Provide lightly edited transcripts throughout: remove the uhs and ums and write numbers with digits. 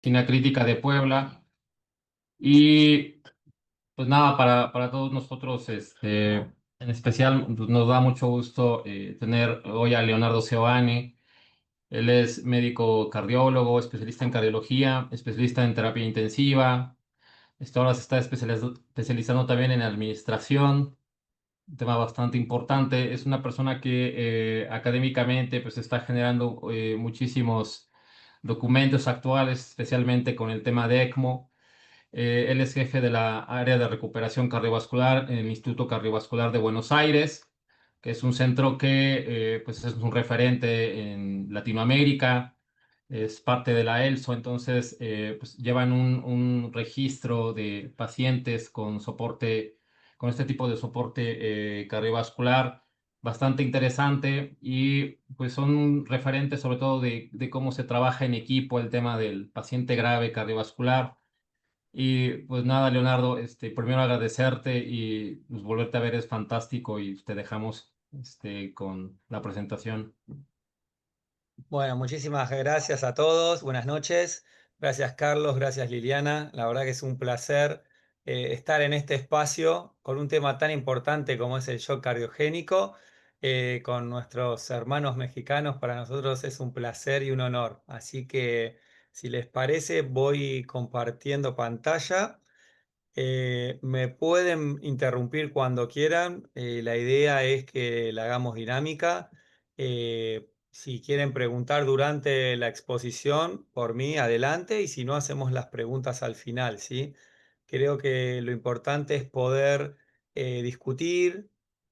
Medicina Crítica de Puebla. Y pues nada, para todos nosotros, en especial, pues, nos da mucho gusto tener hoy a Leonardo Seoane. Él es médico cardiólogo, especialista en cardiología, especialista en terapia intensiva. Ahora se está especializando también en administración, un tema bastante importante. Es una persona que académicamente pues está generando muchísimos documentos actuales, especialmente con el tema de ECMO. Él es jefe de la área de recuperación cardiovascular en el Instituto Cardiovascular de Buenos Aires, que es un centro que pues es un referente en Latinoamérica, es parte de la ELSO. Entonces pues llevan un registro de pacientes con soporte, con este tipo de soporte cardiovascular bastante interesante, y pues son referentes sobre todo de cómo se trabaja en equipo el tema del paciente grave cardiovascular. Y pues nada, Leonardo, primero agradecerte, y pues volverte a ver es fantástico, y te dejamos con la presentación. Bueno, muchísimas gracias a todos. Buenas noches. Gracias, Carlos. Gracias, Liliana. La verdad que es un placer estar en este espacio con un tema tan importante como es el shock cardiogénico. Con nuestros hermanos mexicanos. Para nosotros es un placer y un honor. Así que, si les parece, voy compartiendo pantalla. Me pueden interrumpir cuando quieran. La idea es que la hagamos dinámica. Si quieren preguntar durante la exposición, por mí, adelante. Y si no, hacemos las preguntas al final, ¿sí? Creo que lo importante es poder discutir,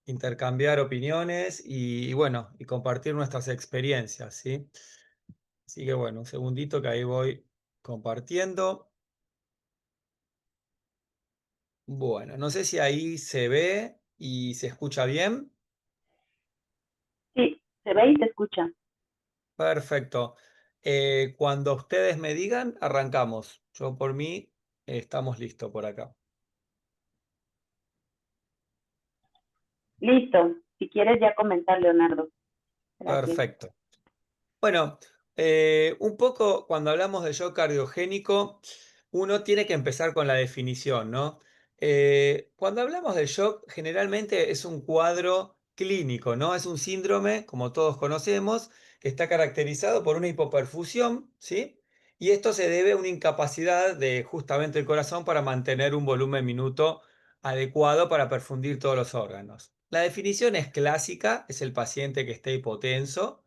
intercambiar opiniones y bueno, y compartir nuestras experiencias, ¿sí? Así que bueno, un segundito que ahí voy compartiendo. Bueno, no sé si ahí se ve y se escucha bien. Sí, se ve y se escucha. Perfecto. Cuando ustedes me digan, arrancamos. Yo por mí estamos listos por acá. Listo. Si quieres ya comenzar, Leonardo. ¿Para qué? Perfecto. Bueno, un poco cuando hablamos de shock cardiogénico, uno tiene que empezar con la definición, ¿no? Cuando hablamos de shock, generalmente es un cuadro clínico, ¿no? Es un síndrome, como todos conocemos, que está caracterizado por una hipoperfusión, ¿sí? Y esto se debe a una incapacidad de justamente el corazón para mantener un volumen minuto adecuado para perfundir todos los órganos. La definición es clásica, es el paciente que está hipotenso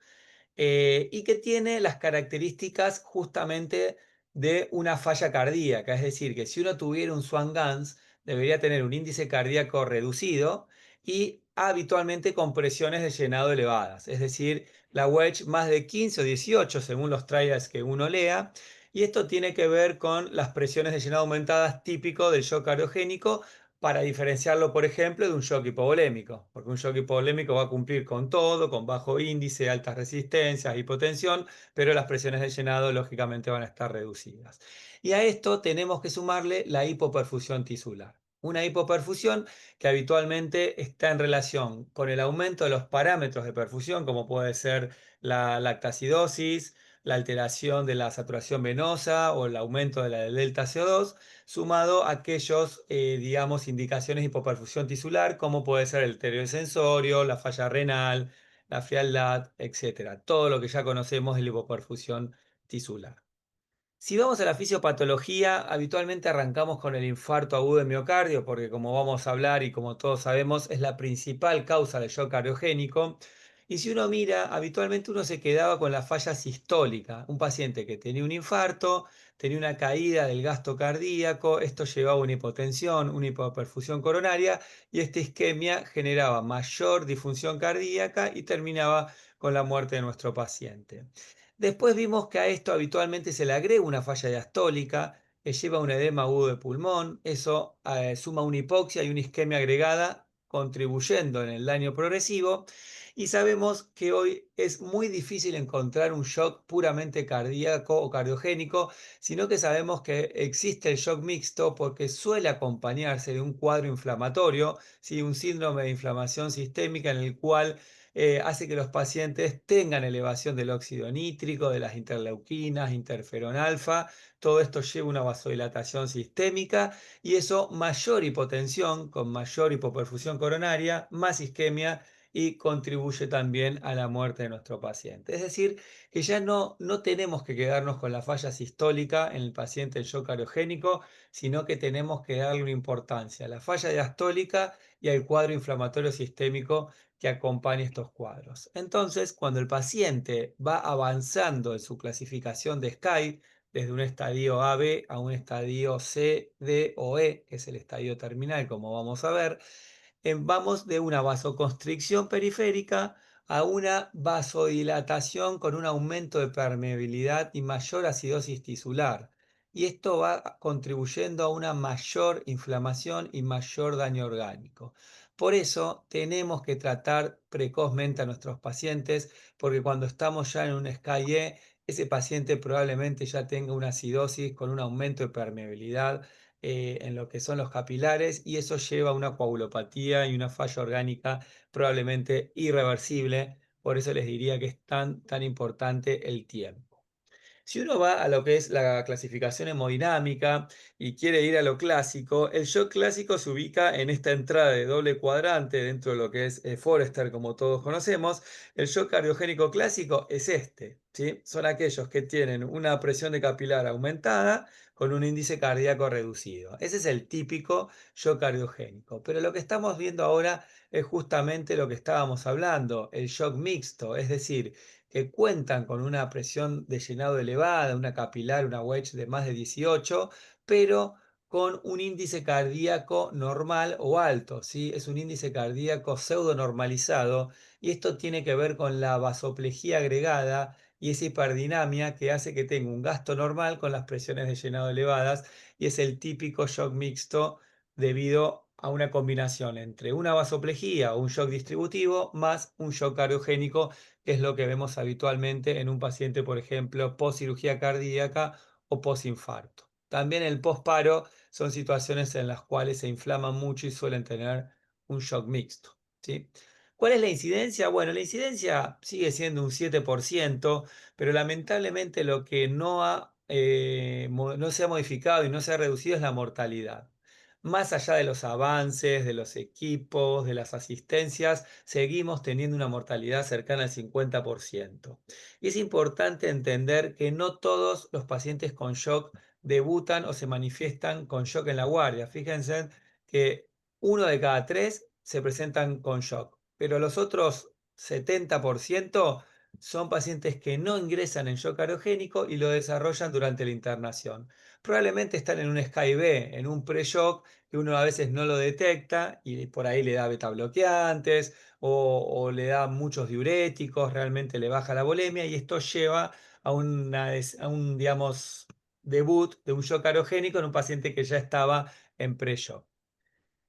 y que tiene las características justamente de una falla cardíaca. Es decir, que si uno tuviera un Swan-Ganz, debería tener un índice cardíaco reducido y habitualmente con presiones de llenado elevadas. Es decir, la wedge más de 15 o 18 según los trials que uno lea. Y esto tiene que ver con las presiones de llenado aumentadas típico del shock cardiogénico, para diferenciarlo, por ejemplo, de un shock hipovolémico, porque un shock hipovolémico va a cumplir con todo, con bajo índice, altas resistencias, hipotensión, pero las presiones de llenado lógicamente van a estar reducidas. Y a esto tenemos que sumarle la hipoperfusión tisular. Una hipoperfusión que habitualmente está en relación con el aumento de los parámetros de perfusión, como puede ser la lactacidosis, la alteración de la saturación venosa o el aumento de la del delta CO2, sumado a aquellos, digamos, indicaciones de hipoperfusión tisular, como puede ser el deterioro sensorio, la falla renal, la frialdad, etcétera. Todo lo que ya conocemos de la hipoperfusión tisular. Si vamos a la fisiopatología, habitualmente arrancamos con el infarto agudo de miocardio, porque como vamos a hablar y como todos sabemos, es la principal causa de shock cardiogénico. Y si uno mira, habitualmente uno se quedaba con la falla sistólica, un paciente que tenía un infarto, tenía una caída del gasto cardíaco, esto llevaba a una hipotensión, una hipoperfusión coronaria, y esta isquemia generaba mayor disfunción cardíaca y terminaba con la muerte de nuestro paciente. Después vimos que a esto habitualmente se le agrega una falla diastólica que lleva a un edema agudo de pulmón. Eso suma una hipoxia y una isquemia agregada, contribuyendo en el daño progresivo. Y sabemos que hoy es muy difícil encontrar un shock puramente cardíaco o cardiogénico, sino que sabemos que existe el shock mixto porque suele acompañarse de un cuadro inflamatorio, ¿sí? Un síndrome de inflamación sistémica en el cual hace que los pacientes tengan elevación del óxido nítrico, de las interleuquinas, interferón alfa. Todo esto lleva a una vasodilatación sistémica y eso mayor hipotensión con mayor hipoperfusión coronaria, más isquemia y contribuye también a la muerte de nuestro paciente. Es decir, que ya no tenemos que quedarnos con la falla sistólica en el paciente en shock cariogénico, sino que tenemos que darle una importancia a la falla diastólica y al cuadro inflamatorio sistémico que acompaña estos cuadros. Entonces, cuando el paciente va avanzando en su clasificación de SCAI, desde un estadio AB a un estadio C, D o E, que es el estadio terminal, como vamos a ver, vamos de una vasoconstricción periférica a una vasodilatación con un aumento de permeabilidad y mayor acidosis tisular. Y esto va contribuyendo a una mayor inflamación y mayor daño orgánico. Por eso tenemos que tratar precozmente a nuestros pacientes, porque cuando estamos ya en un SCAI-E, ese paciente probablemente ya tenga una acidosis con un aumento de permeabilidad en lo que son los capilares y eso lleva a una coagulopatía y una falla orgánica probablemente irreversible. Por eso les diría que es tan importante el tiempo. Si uno va a lo que es la clasificación hemodinámica y quiere ir a lo clásico, el shock clásico se ubica en esta entrada de doble cuadrante dentro de lo que es Forrester, como todos conocemos. El shock cardiogénico clásico es este, ¿sí? Son aquellos que tienen una presión de capilar aumentada con un índice cardíaco reducido. Ese es el típico shock cardiogénico. Pero lo que estamos viendo ahora es justamente lo que estábamos hablando, el shock mixto, es decir, que cuentan con una presión de llenado elevada, una capilar, una wedge de más de 18, pero con un índice cardíaco normal o alto, ¿sí? Es un índice cardíaco pseudo normalizado y esto tiene que ver con la vasoplejía agregada y esa hiperdinamia que hace que tenga un gasto normal con las presiones de llenado elevadas y es el típico shock mixto debido a una combinación entre una vasoplejía o un shock distributivo más un shock cardiogénico, que es lo que vemos habitualmente en un paciente, por ejemplo, post cirugía cardíaca o postinfarto. También el postparo son situaciones en las cuales se inflaman mucho y suelen tener un shock mixto, ¿sí? ¿Cuál es la incidencia? Bueno, la incidencia sigue siendo un 7%, pero lamentablemente lo que no se ha modificado y no se ha reducido es la mortalidad. Más allá de los avances, de los equipos, de las asistencias, seguimos teniendo una mortalidad cercana al 50%. Y es importante entender que no todos los pacientes con shock debutan o se manifiestan con shock en la guardia. Fíjense que 1 de cada 3 se presentan con shock, pero los otros 70% son pacientes que no ingresan en shock cariogénico y lo desarrollan durante la internación. Probablemente están en un SCAI-B, en un pre-shock, que uno a veces no lo detecta y por ahí le da beta bloqueantes o le da muchos diuréticos, realmente le baja la volemia y esto lleva a un, digamos, debut de un shock cariogénico en un paciente que ya estaba en pre-shock.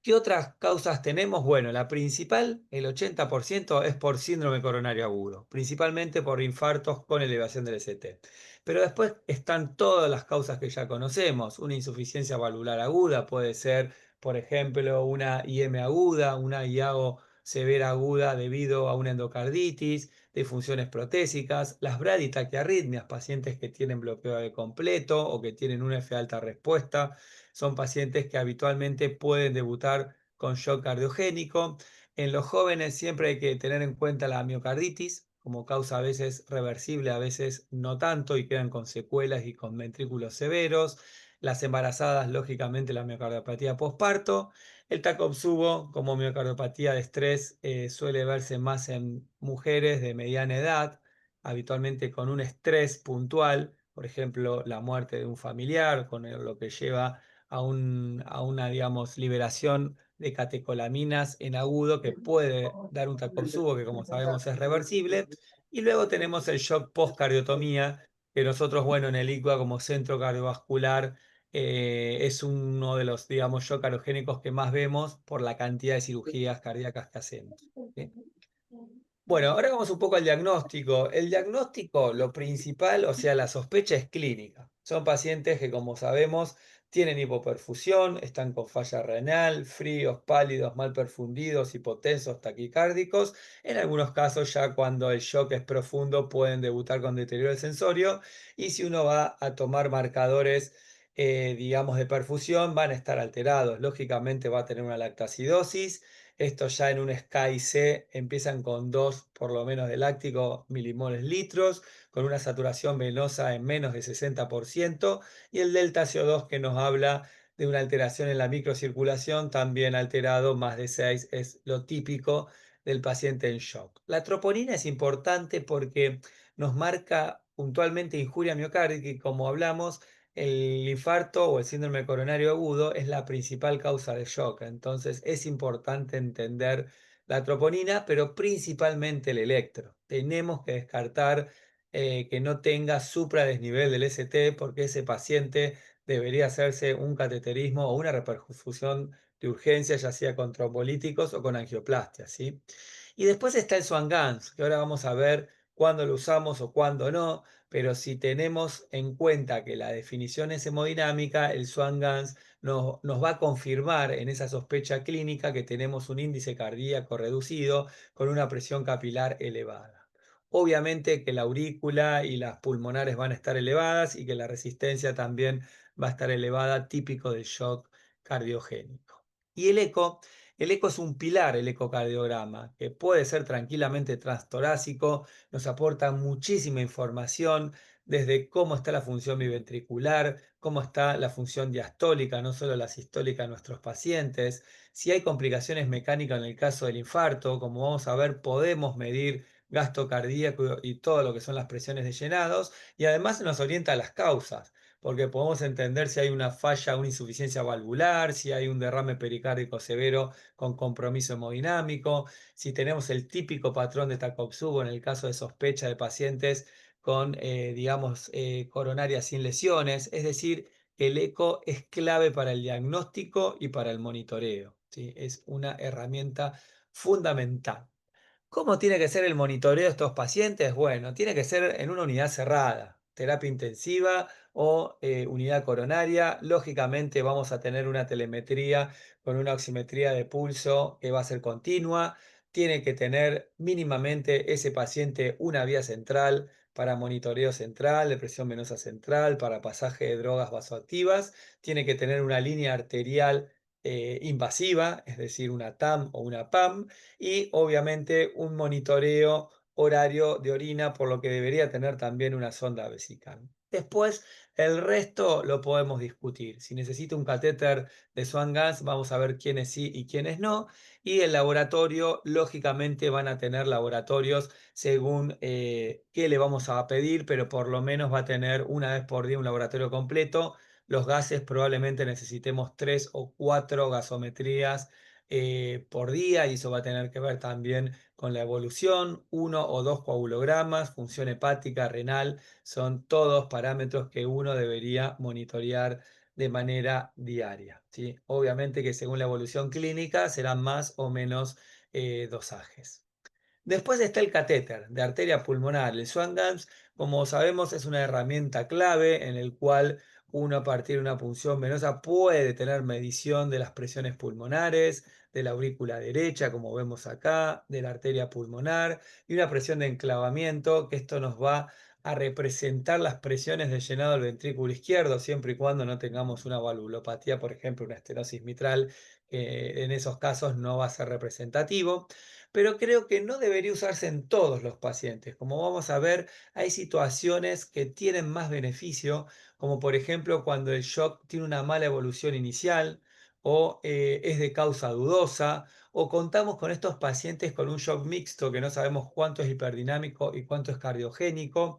¿Qué otras causas tenemos? Bueno, la principal, el 80%, es por síndrome coronario agudo, principalmente por infartos con elevación del ST. Pero después están todas las causas que ya conocemos. Una insuficiencia valvular aguda puede ser, por ejemplo, una IM aguda, una IAO severa aguda debido a una endocarditis, disfunciones protésicas, las braditaquiarritmias, pacientes que tienen bloqueo de completo o que tienen una F alta respuesta. Son pacientes que habitualmente pueden debutar con shock cardiogénico. En los jóvenes siempre hay que tener en cuenta la miocarditis como causa a veces reversible, a veces no tanto y quedan con secuelas y con ventrículos severos. Las embarazadas, lógicamente, la miocardiopatía postparto. El Takotsubo como miocardiopatía de estrés suele verse más en mujeres de mediana edad, habitualmente con un estrés puntual, por ejemplo, la muerte de un familiar, con lo que lleva a una, digamos, liberación de catecolaminas en agudo que puede dar un Takotsubo que como sabemos es reversible. Y luego tenemos el shock postcardiotomía, que nosotros, bueno, en el ICUA como centro cardiovascular es uno de los, digamos, shock cariogénicos que más vemos por la cantidad de cirugías cardíacas que hacemos, ¿sí? Bueno, ahora vamos un poco al diagnóstico. El diagnóstico, lo principal, o sea, la sospecha es clínica. Son pacientes que, como sabemos, tienen hipoperfusión, están con falla renal, fríos, pálidos, mal perfundidos, hipotensos, taquicárdicos. En algunos casos, ya cuando el shock es profundo, pueden debutar con deterioro del sensorio. Y si uno va a tomar marcadores, digamos, de perfusión, van a estar alterados. Lógicamente va a tener una lactacidosis. Esto ya en un SCAI-C empiezan con 2 por lo menos de láctico milimoles litros, con una saturación venosa en menos de 60%, y el delta CO2 que nos habla de una alteración en la microcirculación, también alterado, más de 6 es lo típico del paciente en shock. La troponina es importante porque nos marca puntualmente injuria miocárdica y, como hablamos, el infarto o el síndrome coronario agudo es la principal causa de shock. Entonces es importante entender la troponina, pero principalmente el electro. Tenemos que descartar que no tenga supradesnivel del ST, porque ese paciente debería hacerse un cateterismo o una reperfusión de urgencia, ya sea con trombolíticos o con angioplastia, ¿sí? Y después está el Swan-Ganz, que ahora vamos a ver cuándo lo usamos o cuándo no, pero si tenemos en cuenta que la definición es hemodinámica, el Swan-Ganz nos va a confirmar en esa sospecha clínica que tenemos un índice cardíaco reducido con una presión capilar elevada. Obviamente que la aurícula y las pulmonares van a estar elevadas y que la resistencia también va a estar elevada, típico del shock cardiogénico. Y el eco es un pilar, el ecocardiograma, que puede ser tranquilamente transtorácico, nos aporta muchísima información desde cómo está la función biventricular, cómo está la función diastólica, no solo la sistólica de nuestros pacientes, si hay complicaciones mecánicas en el caso del infarto, como vamos a ver, podemos medir gasto cardíaco y todo lo que son las presiones de llenados, y además nos orienta a las causas, porque podemos entender si hay una falla, una insuficiencia valvular, si hay un derrame pericárdico severo con compromiso hemodinámico, si tenemos el típico patrón de Takotsubo en el caso de sospecha de pacientes con, digamos, coronaria sin lesiones. Es decir, el eco es clave para el diagnóstico y para el monitoreo, ¿sí? Es una herramienta fundamental. ¿Cómo tiene que ser el monitoreo de estos pacientes? Bueno, tiene que ser en una unidad cerrada, terapia intensiva o unidad coronaria. Lógicamente vamos a tener una telemetría con una oximetría de pulso que va a ser continua. Tiene que tener mínimamente ese paciente una vía central para monitoreo central, de presión venosa central, para pasaje de drogas vasoactivas. Tiene que tener una línea arterial invasiva, es decir, una TAM o una PAM, y obviamente un monitoreo horario de orina, por lo que debería tener también una sonda vesical. Después, el resto lo podemos discutir. Si necesita un catéter de Swan-Ganz, vamos a ver quiénes sí y quiénes no. Y el laboratorio, lógicamente, van a tener laboratorios según qué le vamos a pedir, pero por lo menos va a tener una vez por día un laboratorio completo. Los gases probablemente necesitemos 3 o 4 gasometrías por día, y eso va a tener que ver también con la evolución. 1 o 2 coagulogramas, función hepática, renal, son todos parámetros que uno debería monitorear de manera diaria, ¿sí? Obviamente que según la evolución clínica serán más o menos dosajes. Después está el catéter de arteria pulmonar. El Swan-Ganz, como sabemos, es una herramienta clave en el cual uno, a partir de una punción venosa, puede tener medición de las presiones pulmonares, de la aurícula derecha, como vemos acá, de la arteria pulmonar, y una presión de enclavamiento, que esto nos va a representar las presiones de llenado del ventrículo izquierdo, siempre y cuando no tengamos una valvulopatía, por ejemplo, una estenosis mitral, que en esos casos no va a ser representativo, pero creo que no debería usarse en todos los pacientes. Como vamos a ver, hay situaciones que tienen más beneficio, como por ejemplo cuando el shock tiene una mala evolución inicial o es de causa dudosa, o contamos con estos pacientes con un shock mixto que no sabemos cuánto es hiperdinámico y cuánto es cardiogénico.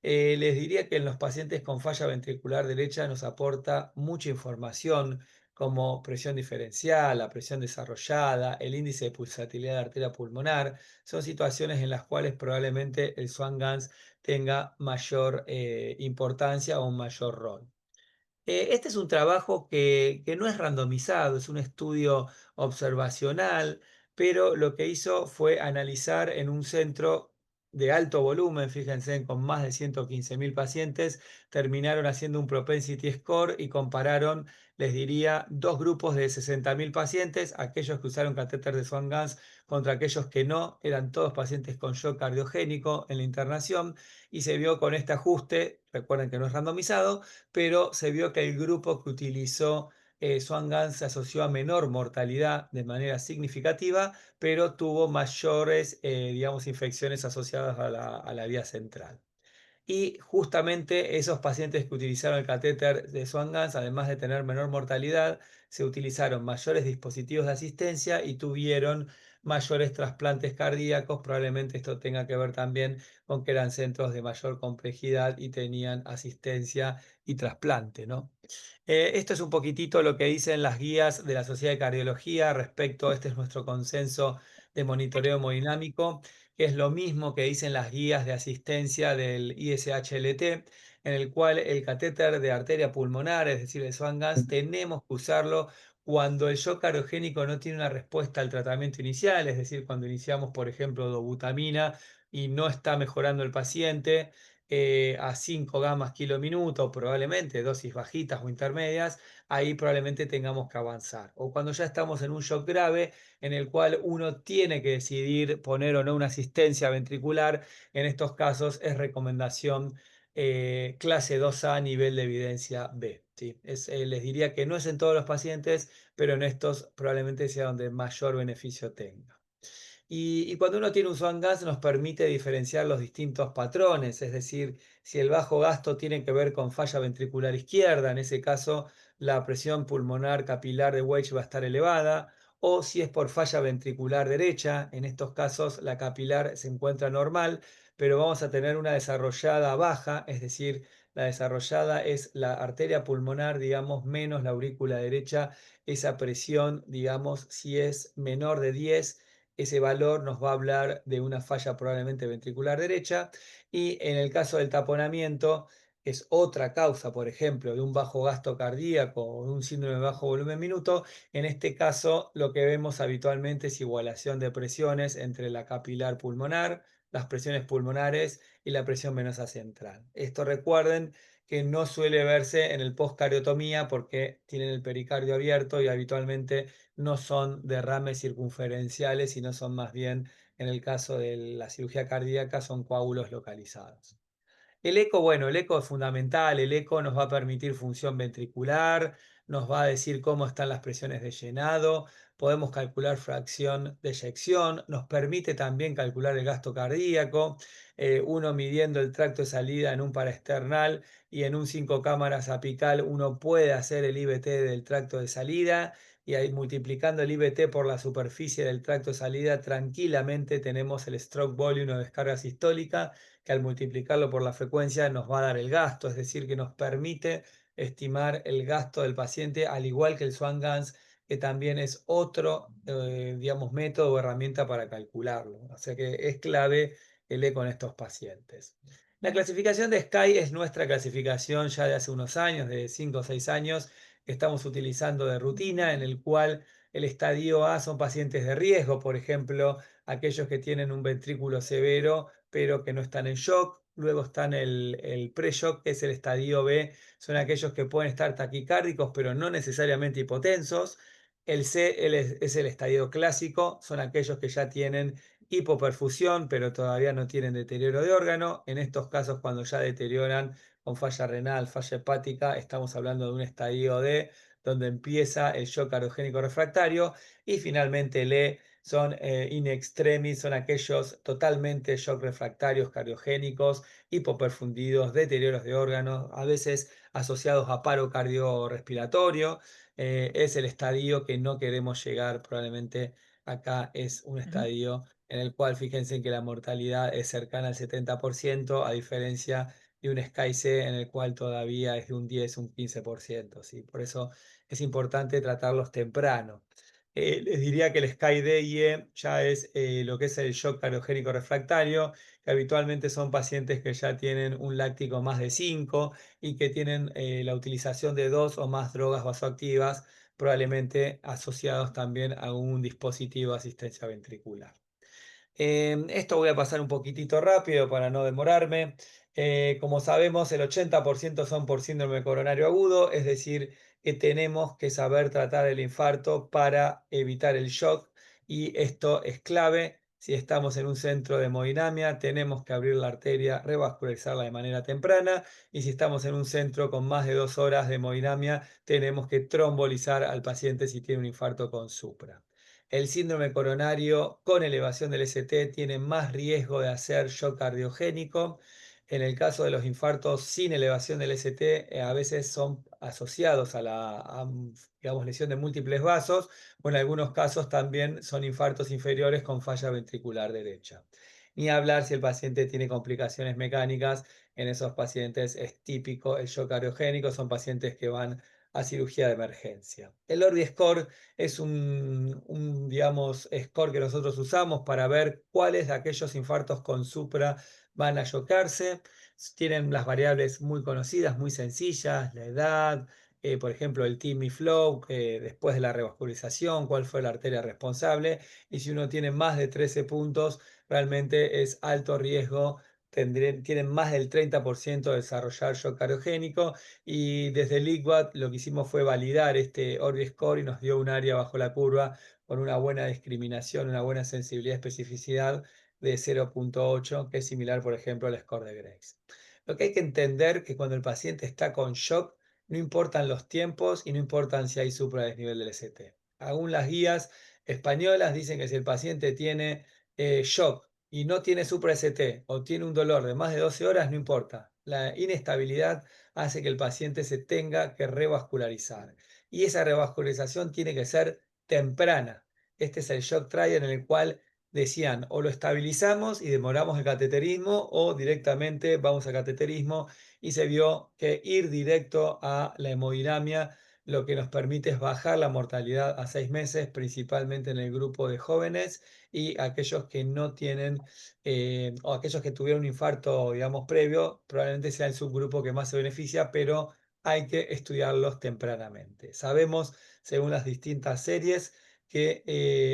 Les diría que en los pacientes con falla ventricular derecha nos aporta mucha información, como presión diferencial, la presión desarrollada, el índice de pulsatilidad de arteria pulmonar. Son situaciones en las cuales probablemente el Swan-Ganz tenga mayor importancia o un mayor rol. Este es un trabajo que no es randomizado, es un estudio observacional, pero lo que hizo fue analizar en un centro de alto volumen, fíjense, con más de 115.000 pacientes, terminaron haciendo un propensity score y compararon, les diría, dos grupos de 60.000 pacientes, aquellos que usaron catéter de Swan-Ganz contra aquellos que no, eran todos pacientes con shock cardiogénico en la internación, y se vio con este ajuste, recuerden que no es randomizado, pero se vio que el grupo que utilizó Swan-Ganz se asoció a menor mortalidad de manera significativa, pero tuvo mayores, digamos, infecciones asociadas a la vía central. Y justamente esos pacientes que utilizaron el catéter de Swan-Ganz, además de tener menor mortalidad, se utilizaron mayores dispositivos de asistencia y tuvieron mayores trasplantes cardíacos. Probablemente esto tenga que ver también con que eran centros de mayor complejidad y tenían asistencia y trasplante, ¿no? Esto es un poquitito lo que dicen las guías de la Sociedad de Cardiología respecto, este es nuestro consenso de monitoreo hemodinámico, que es lo mismo que dicen las guías de asistencia del ISHLT, en el cual el catéter de arteria pulmonar, es decir, el Swan-Ganz, tenemos que usarlo cuando el shock cardiogénico no tiene una respuesta al tratamiento inicial, es decir, cuando iniciamos, por ejemplo, dobutamina y no está mejorando el paciente a 5 gamas kilo minuto, probablemente dosis bajitas o intermedias, ahí probablemente tengamos que avanzar. O cuando ya estamos en un shock grave en el cual uno tiene que decidir poner o no una asistencia ventricular, en estos casos es recomendación clase 2A nivel de evidencia B. ¿Sí? Les diría que no es en todos los pacientes, pero en estos probablemente sea donde mayor beneficio tenga. Y cuando uno tiene un Swan-Ganz nos permite diferenciar los distintos patrones, es decir, si el bajo gasto tiene que ver con falla ventricular izquierda, en ese caso la presión pulmonar capilar de Weich va a estar elevada, o si es por falla ventricular derecha, en estos casos la capilar se encuentra normal, pero vamos a tener una desarrollada baja, es decir, la desarrollada es la arteria pulmonar, digamos, menos la aurícula derecha, esa presión, digamos, si es menor de 10, ese valor nos va a hablar de una falla probablemente ventricular derecha, y en el caso del taponamiento es otra causa, por ejemplo, de un bajo gasto cardíaco o de un síndrome de bajo volumen minuto. En este caso lo que vemos habitualmente es igualación de presiones entre la capilar pulmonar, las presiones pulmonares y la presión venosa central. Esto recuerden que no suele verse en el postcariotomía porque tienen el pericardio abierto y habitualmente no son derrames circunferenciales, sino son más bien, en el caso de la cirugía cardíaca, son coágulos localizados. El eco, bueno, el eco es fundamental, el eco nos va a permitir función ventricular, nos va a decir cómo están las presiones de llenado, podemos calcular fracción de eyección, nos permite también calcular el gasto cardíaco, uno midiendo el tracto de salida en un paraesternal y en un 5 cámaras apical uno puede hacer el IVT del tracto de salida, y ahí multiplicando el IVT por la superficie del tracto de salida tranquilamente tenemos el stroke volume o descarga sistólica, que al multiplicarlo por la frecuencia nos va a dar el gasto, es decir, que nos permite estimar el gasto del paciente, al igual que el Swan-Ganz, que también es otro, digamos, método o herramienta para calcularlo. O sea que es clave el eco en estos pacientes. La clasificación de SKY es nuestra clasificación ya de hace unos años, de 5 o 6 años, que estamos utilizando de rutina, en el cual el estadio A son pacientes de riesgo, por ejemplo, aquellos que tienen un ventrículo severo pero que no están en shock. Luego están el pre-shock, que es el estadio B, son aquellos que pueden estar taquicárdicos, pero no necesariamente hipotensos. El C es el estadio clásico, son aquellos que ya tienen hipoperfusión, pero todavía no tienen deterioro de órgano. En estos casos, cuando ya deterioran con falla renal, falla hepática, estamos hablando de un estadio D, donde empieza el shock cardiogénico refractario. Y finalmente el E son in extremis, son aquellos totalmente shock refractarios cardiogénicos, hipoperfundidos, deterioros de órganos, a veces asociados a paro cardiorrespiratorio. Es el estadio que no queremos llegar, probablemente acá es un estadio en el cual fíjense que la mortalidad es cercana al 70%, a diferencia de un SCAI-C en el cual todavía es de un 10, un 15%, ¿sí? Por eso es importante tratarlos temprano. Les diría que el SCAI-D y E ya es lo que es el shock cardiogénico refractario, que habitualmente son pacientes que ya tienen un láctico más de 5 y que tienen la utilización de 2 o más drogas vasoactivas, probablemente asociados también a un dispositivo de asistencia ventricular. Esto voy a pasar un poquitito rápido para no demorarme. Como sabemos, el 80% son por síndrome coronario agudo, es decir, que tenemos que saber tratar el infarto para evitar el shock y esto es clave. Si estamos en un centro de hemodinamia, tenemos que abrir la arteria, revascularizarla de manera temprana y si estamos en un centro con más de 2 horas de hemodinamia, tenemos que trombolizar al paciente si tiene un infarto con supra. El síndrome coronario con elevación del ST tiene más riesgo de hacer shock cardiogénico. En el caso de los infartos sin elevación del ST, a veces son asociados a digamos, lesión de múltiples vasos, o en algunos casos también son infartos inferiores con falla ventricular derecha. Ni hablar si el paciente tiene complicaciones mecánicas, en esos pacientes es típico el shock cardiogénico, son pacientes que van a cirugía de emergencia. El Orbi Score es digamos, score que nosotros usamos para ver cuáles de aquellos infartos con supra van a chocarse. Tienen las variables muy conocidas, muy sencillas, la edad, por ejemplo, el TIMI flow, después de la revascularización, cuál fue la arteria responsable. Y si uno tiene más de 13 puntos, realmente es alto riesgo. Tienen más del 30% de desarrollar shock cardiogénico y desde el ICWAT lo que hicimos fue validar este Orbi Score y nos dio un área bajo la curva con una buena discriminación, una buena sensibilidad y especificidad de 0,8, que es similar, por ejemplo, al score de Graves. Lo que hay que entender que cuando el paciente está con shock, no importan los tiempos y no importan si hay supradesnivel del ST. Aún las guías españolas dicen que si el paciente tiene shock y no tiene supra ST o tiene un dolor de más de 12 horas, no importa. La inestabilidad hace que el paciente se tenga que revascularizar. Y esa revascularización tiene que ser temprana. Este es el shock trial en el cual decían o lo estabilizamos y demoramos el cateterismo o directamente vamos a cateterismo y se vio que ir directo a la hemodinamia lo que nos permite es bajar la mortalidad a 6 meses, principalmente en el grupo de jóvenes y aquellos que no tienen o aquellos que tuvieron un infarto, digamos, previo, probablemente sea el subgrupo que más se beneficia, pero hay que estudiarlos tempranamente. Sabemos, según las distintas series, que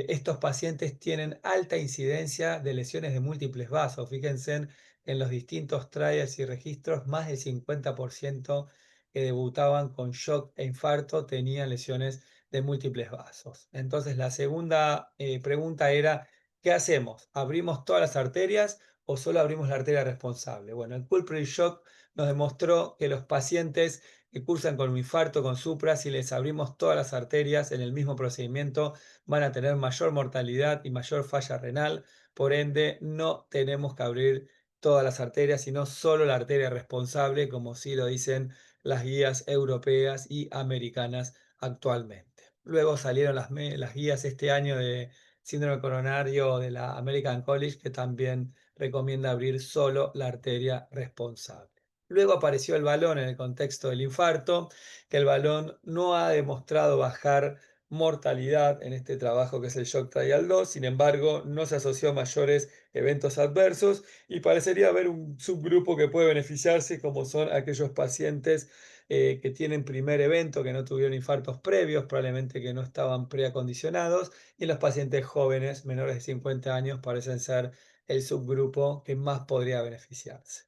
estos pacientes tienen alta incidencia de lesiones de múltiples vasos. Fíjense en los distintos trials y registros, más del 50% que debutaban con shock e infarto tenían lesiones de múltiples vasos. Entonces la segunda pregunta era, ¿qué hacemos? ¿Abrimos todas las arterias o solo abrimos la arteria responsable? Bueno, el Pulmonary Shock nos demostró que los pacientes que cursan con un infarto con supra, si les abrimos todas las arterias en el mismo procedimiento, van a tener mayor mortalidad y mayor falla renal. Por ende, no tenemos que abrir todas las arterias, sino solo la arteria responsable, como sí lo dicen las guías europeas y americanas actualmente. Luego salieron las guías este año de síndrome coronario de la American College, que también recomienda abrir solo la arteria responsable. Luego apareció el balón en el contexto del infarto, que el balón no ha demostrado bajar mortalidad en este trabajo que es el Shock Trial 2, sin embargo, no se asoció a mayores eventos adversos y parecería haber un subgrupo que puede beneficiarse, como son aquellos pacientes que tienen primer evento, que no tuvieron infartos previos, probablemente que no estaban preacondicionados, y los pacientes jóvenes menores de 50 años parecen ser el subgrupo que más podría beneficiarse.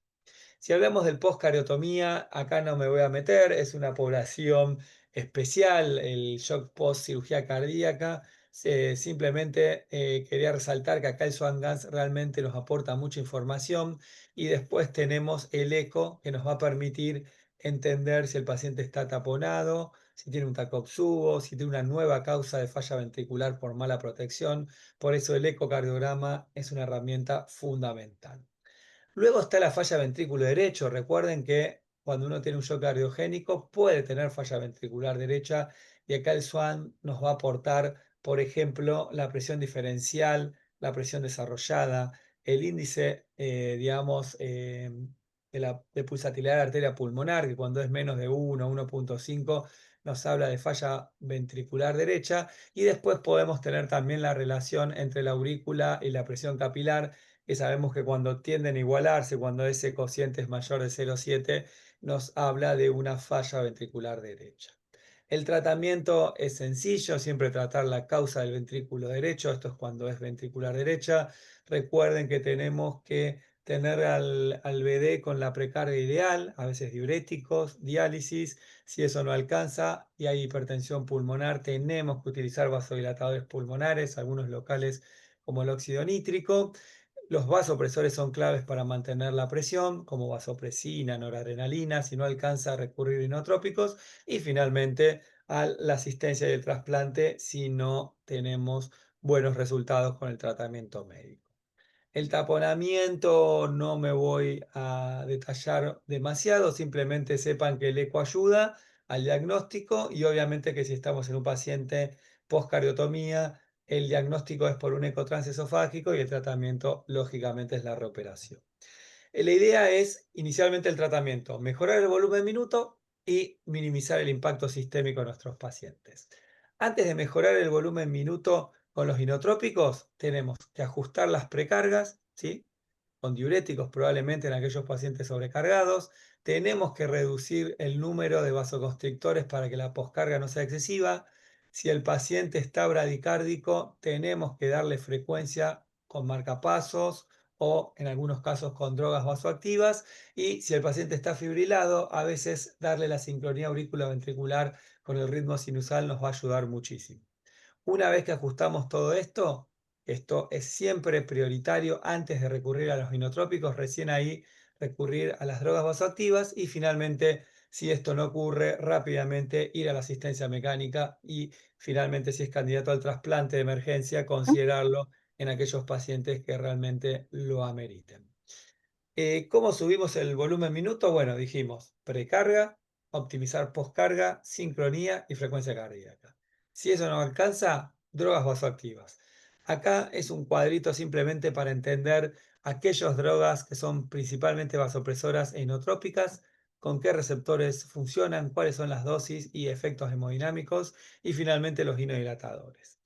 Si hablamos del postcariotomía, acá no me voy a meter, es una población especial, el shock post cirugía cardíaca. Simplemente quería resaltar que acá el Swan-Ganz realmente nos aporta mucha información y después tenemos el eco que nos va a permitir entender si el paciente está taponado, si tiene un TACOP-SUBO, si tiene una nueva causa de falla ventricular por mala protección. Por eso el ecocardiograma es una herramienta fundamental. Luego está la falla ventrículo derecho. Recuerden que cuando uno tiene un shock cardiogénico puede tener falla ventricular derecha y acá el SWAN nos va a aportar, por ejemplo, la presión diferencial, la presión desarrollada, el índice, digamos, de pulsatilidad de la arteria pulmonar, que cuando es menos de 1, 1,5, nos habla de falla ventricular derecha. Y después podemos tener también la relación entre la aurícula y la presión capilar, que sabemos que cuando tienden a igualarse, cuando ese cociente es mayor de 0,7, nos habla de una falla ventricular derecha. El tratamiento es sencillo, siempre tratar la causa del ventrículo derecho, esto es cuando es ventricular derecha. Recuerden que tenemos que tener al BD con la precarga ideal, a veces diuréticos, diálisis. Si eso no alcanza y hay hipertensión pulmonar, tenemos que utilizar vasodilatadores pulmonares, algunos locales como el óxido nítrico. Los vasopresores son claves para mantener la presión, como vasopresina, noradrenalina, si no alcanza a recurrir a inotrópicos. Y finalmente a la asistencia y el trasplante si no tenemos buenos resultados con el tratamiento médico. El taponamiento no me voy a detallar demasiado, simplemente sepan que el eco ayuda al diagnóstico y obviamente que si estamos en un paciente postcardiotomía, el diagnóstico es por un eco transesofágico y el tratamiento lógicamente es la reoperación. La idea es inicialmente el tratamiento, mejorar el volumen minuto y minimizar el impacto sistémico en nuestros pacientes. Antes de mejorar el volumen minuto con los inotrópicos, tenemos que ajustar las precargas, ¿sí? Con diuréticos probablemente en aquellos pacientes sobrecargados. Tenemos que reducir el número de vasoconstrictores para que la poscarga no sea excesiva. Si el paciente está bradicárdico, tenemos que darle frecuencia con marcapasos o en algunos casos con drogas vasoactivas. Y si el paciente está fibrilado, a veces darle la sincronía auriculoventricular con el ritmo sinusal nos va a ayudar muchísimo. Una vez que ajustamos todo esto, esto es siempre prioritario antes de recurrir a los inotrópicos, recién ahí recurrir a las drogas vasoactivas y finalmente, si esto no ocurre, rápidamente ir a la asistencia mecánica y finalmente, si es candidato al trasplante de emergencia, considerarlo en aquellos pacientes que realmente lo ameriten. ¿Cómo subimos el volumen minuto? Bueno, dijimos precarga, optimizar postcarga, sincronía y frecuencia cardíaca. Si eso no alcanza, drogas vasoactivas. Acá es un cuadrito simplemente para entender aquellas drogas que son principalmente vasopresoras e inotrópicas, con qué receptores funcionan, cuáles son las dosis y efectos hemodinámicos y finalmente los inodilatadores.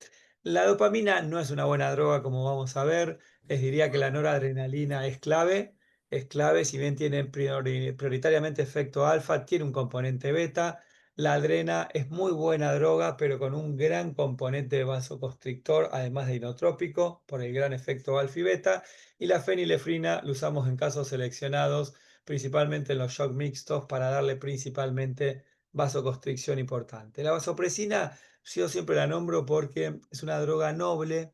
La dopamina no es una buena droga como vamos a ver, les diría que la noradrenalina es clave, si bien tiene prioritariamente efecto alfa, tiene un componente beta. La adrena es muy buena droga, pero con un gran componente vasoconstrictor, además de inotrópico, por el gran efecto alfa y beta. Y la fenilefrina la usamos en casos seleccionados, principalmente en los shock mixtos, para darle principalmente vasoconstricción importante. La vasopresina, yo siempre la nombro porque es una droga noble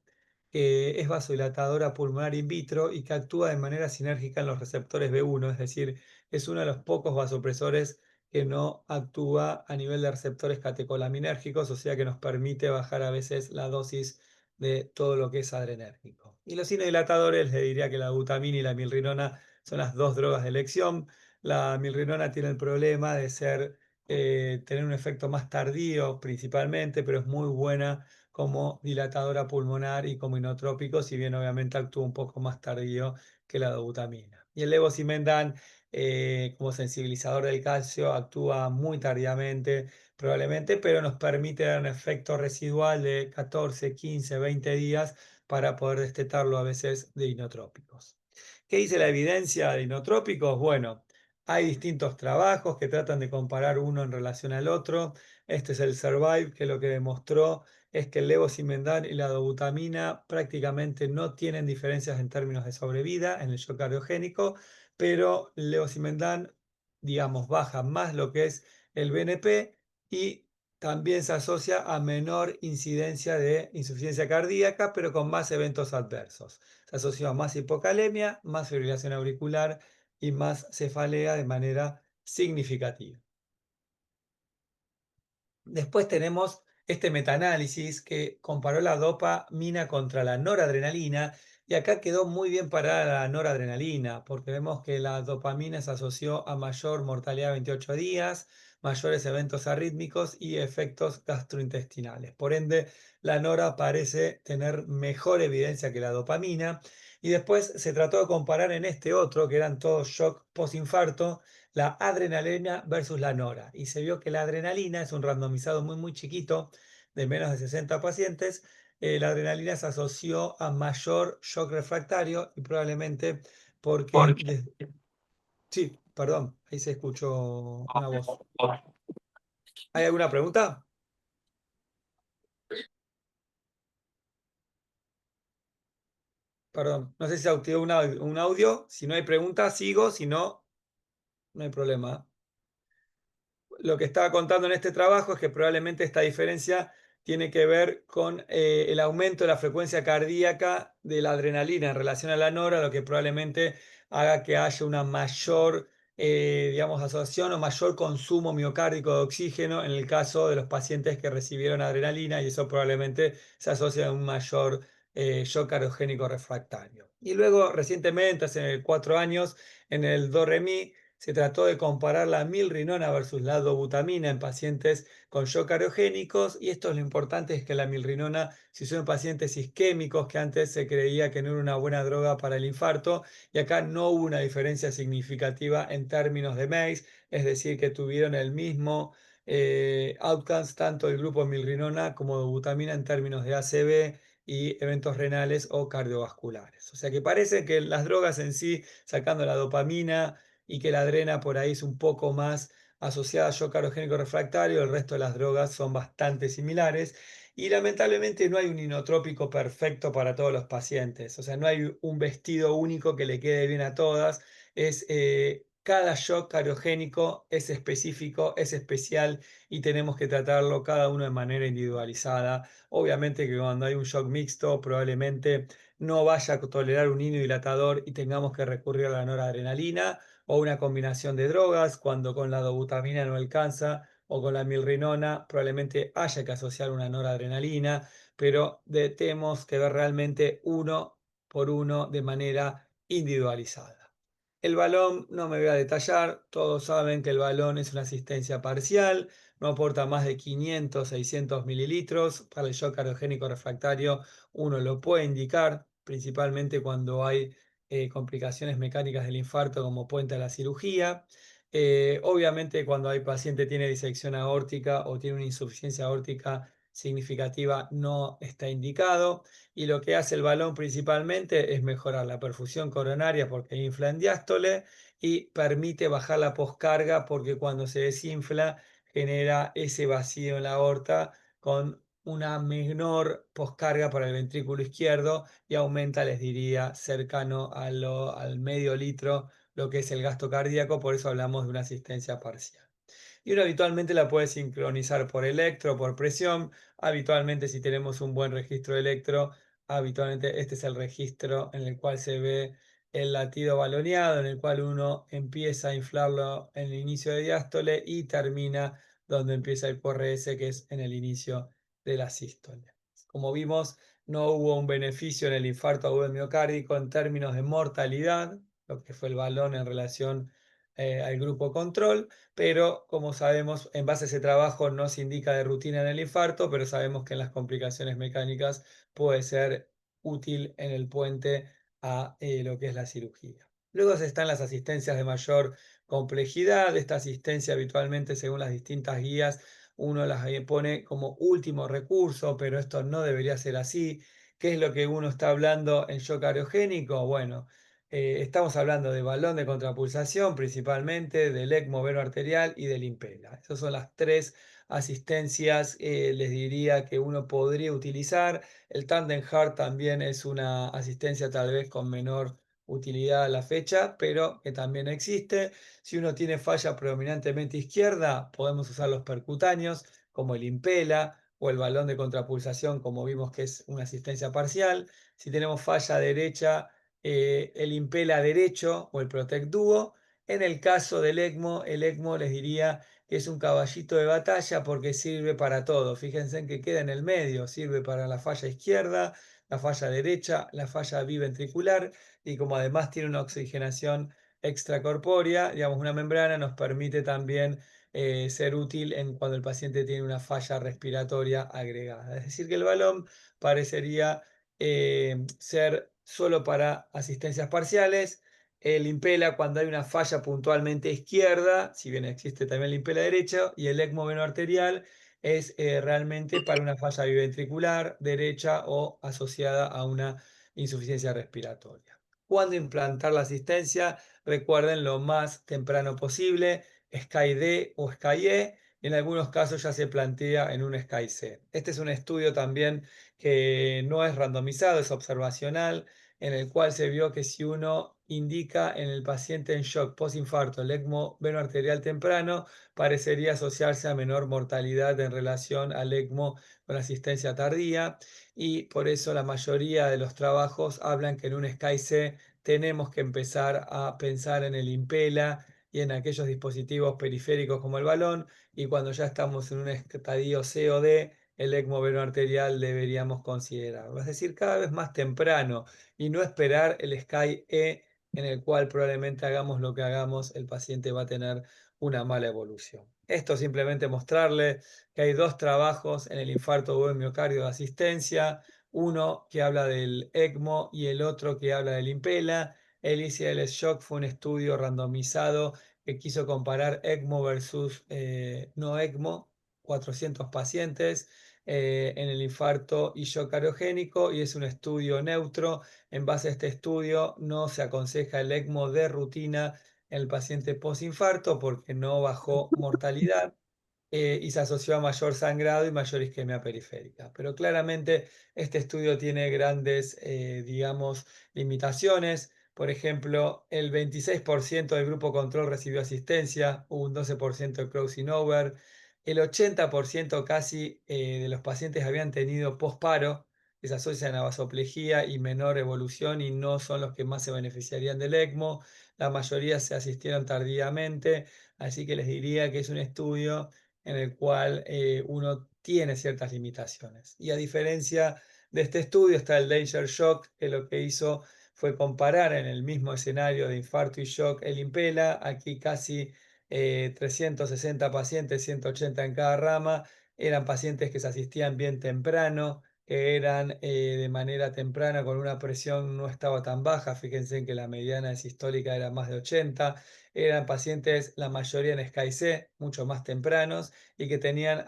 que es vasodilatadora pulmonar in vitro y que actúa de manera sinérgica en los receptores B1, es decir, es uno de los pocos vasopresores que no actúa a nivel de receptores catecolaminérgicos, o sea que nos permite bajar a veces la dosis de todo lo que es adrenérgico. Y los inodilatadores, le diría que la butamina y la milrinona son las dos drogas de elección. La milrinona tiene el problema de tener un efecto más tardío principalmente, pero es muy buena como dilatadora pulmonar y como inotrópico, si bien obviamente actúa un poco más tardío que la dobutamina. Y el levosimendan, como sensibilizador del calcio, actúa muy tardíamente, probablemente, pero nos permite dar un efecto residual de 14, 15, 20 días para poder destetarlo a veces de inotrópicos. ¿Qué dice la evidencia de inotrópicos? Bueno, hay distintos trabajos que tratan de comparar uno en relación al otro. Este es el Survive, que lo que demostró es que el levosimendan y la dobutamina prácticamente no tienen diferencias en términos de sobrevida en el shock cardiogénico, pero el levosimendan, digamos, baja más lo que es el BNP y también se asocia a menor incidencia de insuficiencia cardíaca, pero con más eventos adversos. Se asocia a más hipocalemia, más fibrilación auricular y más cefalea de manera significativa. Después tenemos este metaanálisis que comparó la dopamina contra la noradrenalina y acá quedó muy bien parada la noradrenalina porque vemos que la dopamina se asoció a mayor mortalidad a 28 días, mayores eventos arrítmicos y efectos gastrointestinales. Por ende, la nora parece tener mejor evidencia que la dopamina. Y después se trató de comparar en este otro, que eran todos shock postinfarto, la adrenalina versus la nora. Y se vio que la adrenalina es un randomizado muy chiquito de menos de 60 pacientes. La adrenalina se asoció a mayor shock refractario y probablemente porque... Sí, perdón, ahí se escuchó una voz. ¿Hay alguna pregunta? Perdón, no sé si se activó un audio. Si no hay pregunta, sigo. Si no, no hay problema. Lo que estaba contando en este trabajo es que probablemente esta diferencia tiene que ver con el aumento de la frecuencia cardíaca de la adrenalina en relación a la nora, lo que probablemente haga que haya una mayor, digamos, asociación o mayor consumo miocárdico de oxígeno en el caso de los pacientes que recibieron adrenalina, y eso probablemente se asocia a un mayor shock cardiogénico refractario. Y luego, recientemente, hace 4 años, en el DO-REMI, se trató de comparar la milrinona versus la dobutamina en pacientes con shock cariogénicos, y esto es lo importante, es que la milrinona se usó en pacientes isquémicos, que antes se creía que no era una buena droga para el infarto, y acá no hubo una diferencia significativa en términos de MACE, es decir, que tuvieron el mismo outcomes tanto el grupo milrinona como dobutamina en términos de ACV y eventos renales o cardiovasculares. O sea que parece que las drogas en sí, sacando la dopamina y que la adrena por ahí es un poco más asociada a shock cardiogénico refractario, el resto de las drogas son bastante similares, y lamentablemente no hay un inotrópico perfecto para todos los pacientes, o sea, no hay un vestido único que le quede bien a todas, cada shock cardiogénico es específico, es especial, y tenemos que tratarlo cada uno de manera individualizada. Obviamente que cuando hay un shock mixto probablemente no vaya a tolerar un inhibitador y tengamos que recurrir a la noradrenalina, o una combinación de drogas, cuando con la dobutamina no alcanza, o con la milrinona probablemente haya que asociar una noradrenalina, pero tenemos que ver realmente uno por uno de manera individualizada. El balón no me voy a detallar, todos saben que el balón es una asistencia parcial, no aporta más de 500, 600 mililitros. Para el shock cardiogénico refractario uno lo puede indicar, principalmente cuando hay complicaciones mecánicas del infarto como puente a la cirugía. Obviamente cuando el paciente tiene disección aórtica o tiene una insuficiencia aórtica significativa no está indicado, y lo que hace el balón principalmente es mejorar la perfusión coronaria porque infla en diástole, y permite bajar la poscarga porque cuando se desinfla genera ese vacío en la aorta con una menor poscarga para el ventrículo izquierdo, y aumenta, les diría, cercano al medio litro lo que es el gasto cardíaco. Por eso hablamos de una asistencia parcial. Y uno habitualmente la puede sincronizar por electro, por presión. Habitualmente, si tenemos un buen registro de electro, habitualmente este es el registro en el cual se ve el latido baloneado, en el cual uno empieza a inflarlo en el inicio de diástole y termina donde empieza el QRS, que es en el inicio de la sístole. Como vimos, no hubo un beneficio en el infarto agudo miocárdico en términos de mortalidad, lo que fue el balón en relación al grupo control, pero como sabemos, en base a ese trabajo no se indica de rutina en el infarto, pero sabemos que en las complicaciones mecánicas puede ser útil en el puente a lo que es la cirugía. Luego están las asistencias de mayor complejidad. Esta asistencia habitualmente, según las distintas guías, uno las pone como último recurso, pero esto no debería ser así. ¿Qué es lo que uno está hablando en shock cariogénico? Bueno, estamos hablando de balón de contrapulsación principalmente, del ECMO veno-arterial y del Impella. Esas son las tres asistencias, les diría, que uno podría utilizar. El Tandem Heart también es una asistencia tal vez con menor utilidad a la fecha, pero que también existe. Si uno tiene falla predominantemente izquierda, podemos usar los percutáneos como el Impella o el balón de contrapulsación, como vimos que es una asistencia parcial. Si tenemos falla derecha, el Impella derecho o el Protect Duo. En el caso del ECMO, el ECMO les diría que es un caballito de batalla porque sirve para todo. Fíjense en que queda en el medio, sirve para la falla izquierda, la falla derecha, la falla biventricular, y como además tiene una oxigenación extracorpórea, digamos, una membrana, nos permite también ser útil cuando el paciente tiene una falla respiratoria agregada. Es decir, que el balón parecería ser solo para asistencias parciales. El Impella cuando hay una falla puntualmente izquierda, si bien existe también el Impella derecho, y el ECMO veno-arterial es realmente para una falla biventricular derecha o asociada a una insuficiencia respiratoria. ¿Cuándo implantar la asistencia? Recuerden lo más temprano posible, SCAI-D o SCAI-E, y en algunos casos ya se plantea en un SCAI-C. Este es un estudio también que no es randomizado, es observacional, en el cual se vio que si uno indica en el paciente en shock postinfarto el ECMO venoarterial temprano, parecería asociarse a menor mortalidad en relación al ECMO con asistencia tardía, y por eso la mayoría de los trabajos hablan que en un SCAI-C tenemos que empezar a pensar en el Impela y en aquellos dispositivos periféricos como el balón, y cuando ya estamos en un estadio C o D, el ECMO venoarterial deberíamos considerarlo. Es decir, cada vez más temprano, y no esperar el SCAI-E, en el cual probablemente hagamos lo que hagamos, el paciente va a tener una mala evolución. Esto simplemente mostrarle que hay dos trabajos en el infarto agudo del miocardio de asistencia, uno que habla del ECMO y el otro que habla del Impela. El ICLS Shock fue un estudio randomizado que quiso comparar ECMO versus no ECMO, 400 pacientes en el infarto y shock cardiogénico, y es un estudio neutro. En base a este estudio no se aconseja el ECMO de rutina en el paciente postinfarto porque no bajó mortalidad y se asoció a mayor sangrado y mayor isquemia periférica. Pero claramente este estudio tiene grandes, digamos, limitaciones. Por ejemplo, el 26% del grupo control recibió asistencia, hubo un 12% de crossing over, el 80% casi de los pacientes habían tenido posparo, que se asocian a vasoplejía y menor evolución y no son los que más se beneficiarían del ECMO. La mayoría se asistieron tardíamente, así que les diría que es un estudio en el cual uno tiene ciertas limitaciones. Y a diferencia de este estudio está el Danger Shock, que lo que hizo fue comparar en el mismo escenario de infarto y shock el Impela. Aquí casi 360 pacientes, 180 en cada rama, eran pacientes que se asistían bien temprano, que eran de manera temprana con una presión no estaba tan baja. Fíjense que la mediana sistólica era más de 80. Eran pacientes, la mayoría en SCAI-C, mucho más tempranos, y que tenían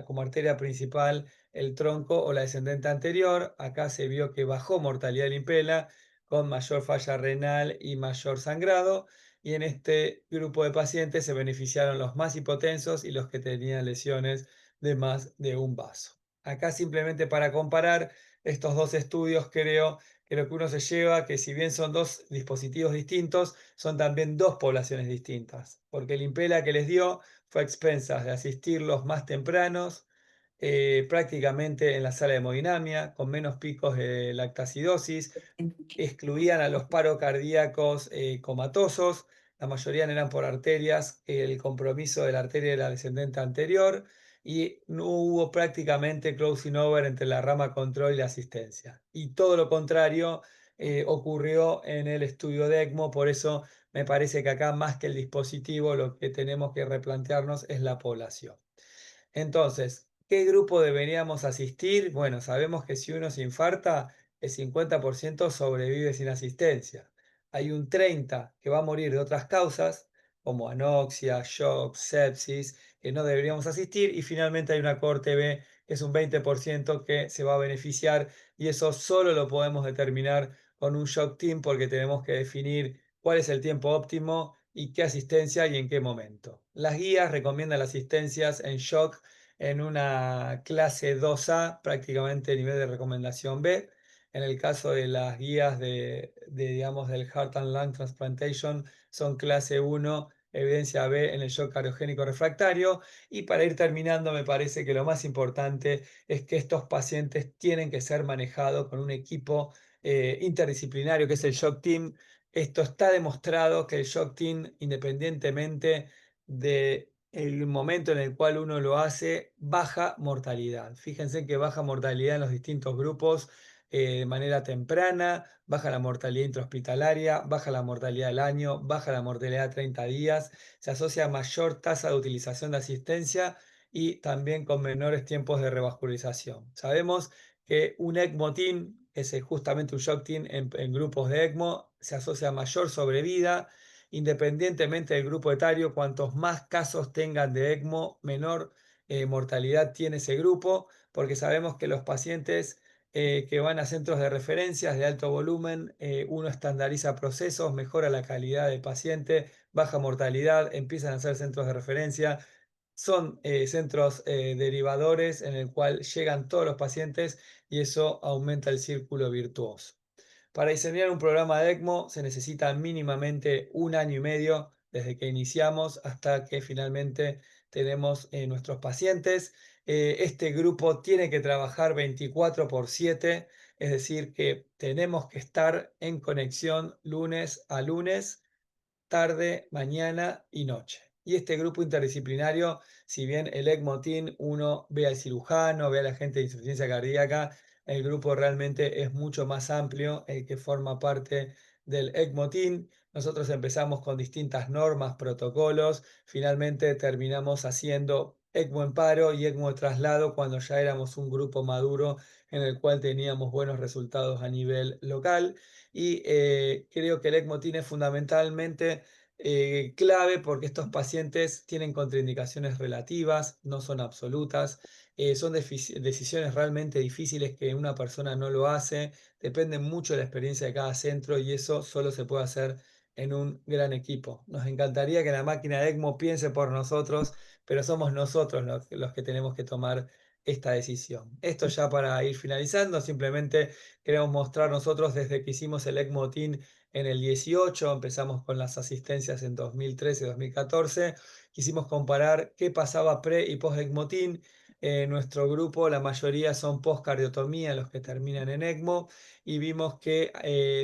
como arteria principal el tronco o la descendente anterior. Acá se vio que bajó mortalidad del Impela con mayor falla renal y mayor sangrado, y en este grupo de pacientes se beneficiaron los más hipotensos y los que tenían lesiones de más de un vaso. Acá simplemente para comparar estos dos estudios, creo que lo que uno se lleva, que si bien son dos dispositivos distintos, son también dos poblaciones distintas, porque el Impela que les dio fue a expensas de asistirlos más tempranos, prácticamente en la sala de hemodinamia, con menos picos de lactacidosis, excluían a los paros cardíacos comatosos, la mayoría eran por arterias, el compromiso de la arteria era descendente anterior, y no hubo prácticamente crossing over entre la rama control y la asistencia. Y todo lo contrario ocurrió en el estudio de ECMO, por eso me parece que acá más que el dispositivo lo que tenemos que replantearnos es la población. Entonces, ¿qué grupo deberíamos asistir? Bueno, sabemos que si uno se infarta, el 50% sobrevive sin asistencia. Hay un 30% que va a morir de otras causas, como anoxia, shock, sepsis, que no deberíamos asistir. Y finalmente hay una cohorte B, que es un 20% que se va a beneficiar, y eso solo lo podemos determinar con un shock team, porque tenemos que definir cuál es el tiempo óptimo y qué asistencia y en qué momento. Las guías recomiendan las asistencias en shock en una clase 2A, prácticamente nivel de recomendación B. En el caso de las guías digamos, del Heart and Lung Transplantation, son clase 1, evidencia B en el shock cardiogénico refractario. Y para ir terminando, me parece que lo más importante es que estos pacientes tienen que ser manejados con un equipo interdisciplinario, que es el Shock Team. Esto está demostrado que el Shock Team, independientemente del momento en el cual uno lo hace, baja mortalidad. Fíjense que baja mortalidad en los distintos grupos de manera temprana, baja la mortalidad intrahospitalaria, baja la mortalidad del año, baja la mortalidad a 30 días, se asocia a mayor tasa de utilización de asistencia y también con menores tiempos de revascularización. Sabemos que un ECMO team, que es justamente un shock team en grupos de ECMO, se asocia a mayor sobrevida, independientemente del grupo etario. Cuantos más casos tengan de ECMO, menor mortalidad tiene ese grupo, porque sabemos que los pacientes que van a centros de referencias de alto volumen, uno estandariza procesos, mejora la calidad del paciente, baja mortalidad, empiezan a ser centros de referencia, son centros derivadores en el cual llegan todos los pacientes y eso aumenta el círculo virtuoso. Para diseñar un programa de ECMO se necesita mínimamente 1 año y medio desde que iniciamos hasta que finalmente tenemos nuestros pacientes. Este grupo tiene que trabajar 24/7, es decir, que tenemos que estar en conexión lunes a lunes, tarde, mañana y noche. Y este grupo interdisciplinario, si bien el ECMO Team, uno ve al cirujano, ve a la gente de insuficiencia cardíaca, el grupo realmente es mucho más amplio, el que forma parte del ECMO Team. Nosotros empezamos con distintas normas, protocolos, finalmente terminamos haciendo ECMO en paro y ECMO traslado cuando ya éramos un grupo maduro en el cual teníamos buenos resultados a nivel local. Y creo que el ECMO Team es fundamentalmente clave porque estos pacientes tienen contraindicaciones relativas, no son absolutas, son decisiones realmente difíciles que una persona no lo hace, depende mucho de la experiencia de cada centro y eso solo se puede hacer en un gran equipo. Nos encantaría que la máquina de ECMO piense por nosotros, pero somos nosotros los que tenemos que tomar esta decisión. Esto ya para ir finalizando, simplemente queremos mostrar nosotros desde que hicimos el ECMO Team en el 18, empezamos con las asistencias en 2013, 2014, quisimos comparar qué pasaba pre y post ECMO Team. Nuestro grupo, la mayoría son post-cardiotomía, los que terminan en ECMO, y vimos que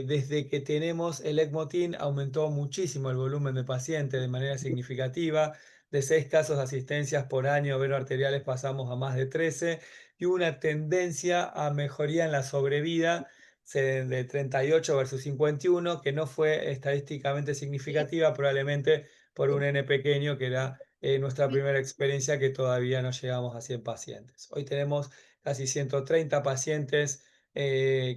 desde que tenemos el ECMO Team aumentó muchísimo el volumen de pacientes de manera significativa. De 6 casos de asistencias por año venoarteriales pasamos a más de 13 y una tendencia a mejoría en la sobrevida de 38 versus 51, que no fue estadísticamente significativa, probablemente por un N pequeño, que era nuestra primera experiencia, que todavía no llegamos a 100 pacientes. Hoy tenemos casi 130 pacientes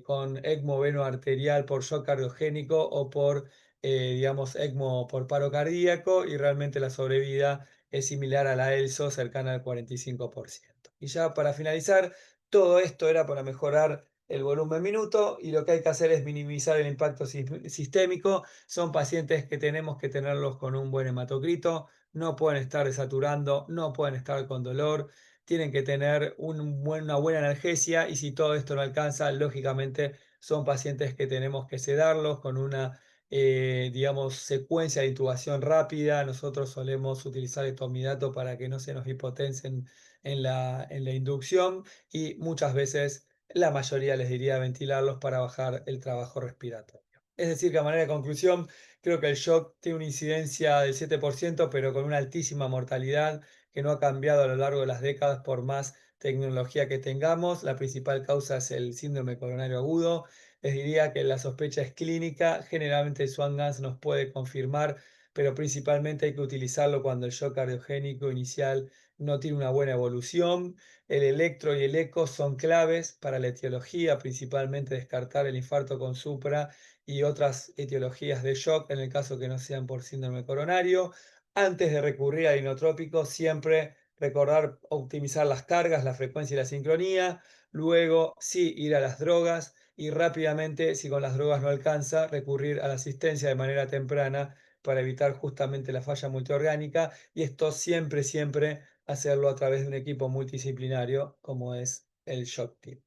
con ECMO venoarterial por shock cardiogénico o por, digamos, ECMO por paro cardíaco, y realmente la sobrevida es similar a la ELSO, cercana al 45%. Y ya para finalizar, todo esto era para mejorar el volumen minuto y lo que hay que hacer es minimizar el impacto sistémico. Son pacientes que tenemos que tenerlos con un buen hematocrito, no pueden estar desaturando, no pueden estar con dolor, tienen que tener una buena analgesia y si todo esto no alcanza, lógicamente son pacientes que tenemos que sedarlos con una digamos, secuencia de intubación rápida. Nosotros solemos utilizar etomidato para que no se nos hipotensen en la inducción y muchas veces, la mayoría les diría ventilarlos para bajar el trabajo respiratorio. Es decir, que a manera de conclusión, creo que el shock tiene una incidencia del 7%, pero con una altísima mortalidad que no ha cambiado a lo largo de las décadas por más tecnología que tengamos. La principal causa es el síndrome coronario agudo. Les diría que la sospecha es clínica, generalmente el Swan-Ganz nos puede confirmar, pero principalmente hay que utilizarlo cuando el shock cardiogénico inicial no tiene una buena evolución. El electro y el eco son claves para la etiología, principalmente descartar el infarto con supra y otras etiologías de shock en el caso que no sean por síndrome coronario. Antes de recurrir al inotrópico, siempre recordar optimizar las cargas, la frecuencia y la sincronía. Luego, sí, ir a las drogas y rápidamente, si con las drogas no alcanza, recurrir a la asistencia de manera temprana para evitar justamente la falla multiorgánica. Y esto siempre, siempre hacerlo a través de un equipo multidisciplinario como es el Shock Team.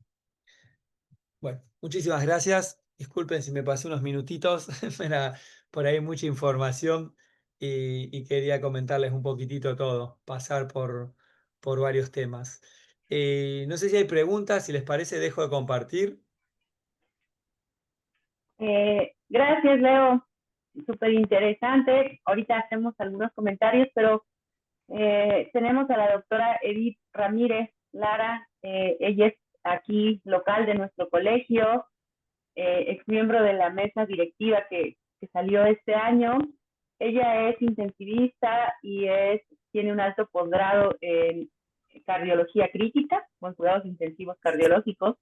Bueno, muchísimas gracias. Disculpen si me pasé unos minutitos, era por ahí mucha información y quería comentarles un poquitito todo, pasar por varios temas. No sé si hay preguntas, si les parece, dejo de compartir. Gracias, Leo. Súper interesante. Ahorita hacemos algunos comentarios, pero tenemos a la doctora Edith Ramírez Lara. Ella es aquí local de nuestro colegio, ex miembro de la mesa directiva que salió este año. Ella es intensivista y tiene un alto posgrado en cardiología crítica, con cuidados intensivos cardiológicos.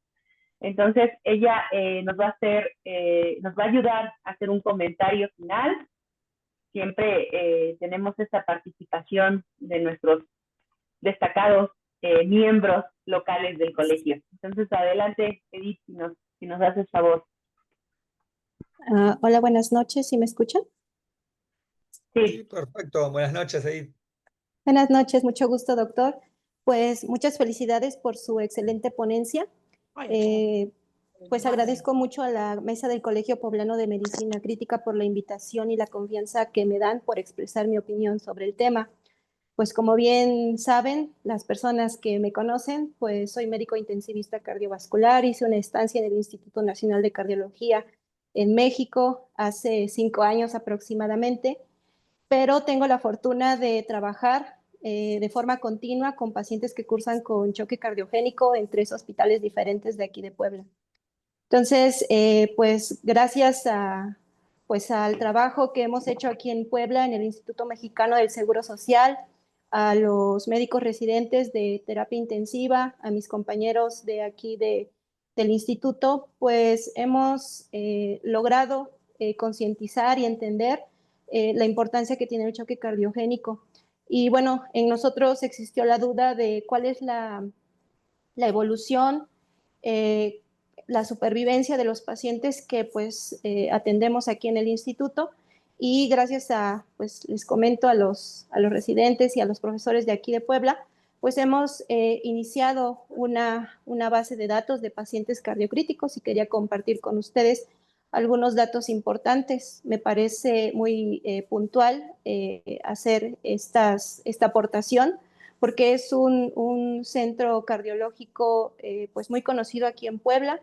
Entonces, ella nos va a ayudar a hacer un comentario final. Siempre tenemos esta participación de nuestros destacados miembros locales del colegio. Entonces, adelante, Edith, si nos haces favor. Hola, buenas noches, ¿sí me escuchan? Sí, perfecto. Buenas noches, Edith. Buenas noches, mucho gusto, doctor. Pues muchas felicidades por su excelente ponencia. Pues agradezco mucho a la mesa del Colegio Poblano de Medicina Crítica por la invitación y la confianza que me dan por expresar mi opinión sobre el tema. Pues como bien saben, las personas que me conocen, pues soy médico intensivista cardiovascular, hice una estancia en el Instituto Nacional de Cardiología en México hace 5 años aproximadamente, pero tengo la fortuna de trabajar de forma continua con pacientes que cursan con choque cardiogénico en 3 hospitales diferentes de aquí de Puebla. Entonces, pues gracias pues al trabajo que hemos hecho aquí en Puebla, en el Instituto Mexicano del Seguro Social, a los médicos residentes de terapia intensiva, a mis compañeros de aquí del instituto, pues hemos logrado concientizar y entender la importancia que tiene el choque cardiogénico. Y bueno, en nosotros existió la duda de cuál es la evolución, la supervivencia de los pacientes que pues atendemos aquí en el instituto, y gracias a, pues les comento a los residentes y a los profesores de aquí de Puebla, pues hemos iniciado una base de datos de pacientes cardiocríticos y quería compartir con ustedes algunos datos importantes. Me parece muy puntual hacer esta aportación, porque es un centro cardiológico pues muy conocido aquí en Puebla,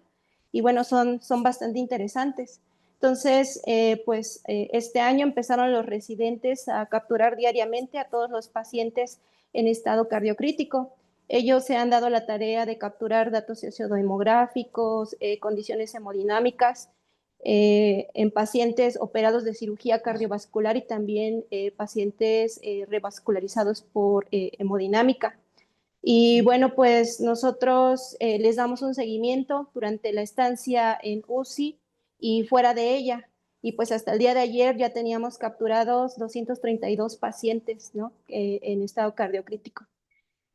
y bueno, son bastante interesantes. Entonces, este año empezaron los residentes a capturar diariamente a todos los pacientes en estado cardiocrítico. Ellos se han dado la tarea de capturar datos sociodemográficos, condiciones hemodinámicas, en pacientes operados de cirugía cardiovascular y también pacientes revascularizados por hemodinámica. Y bueno, pues nosotros les damos un seguimiento durante la estancia en UCI y fuera de ella. Y pues hasta el día de ayer ya teníamos capturados 232 pacientes, ¿no? En estado cardiocrítico.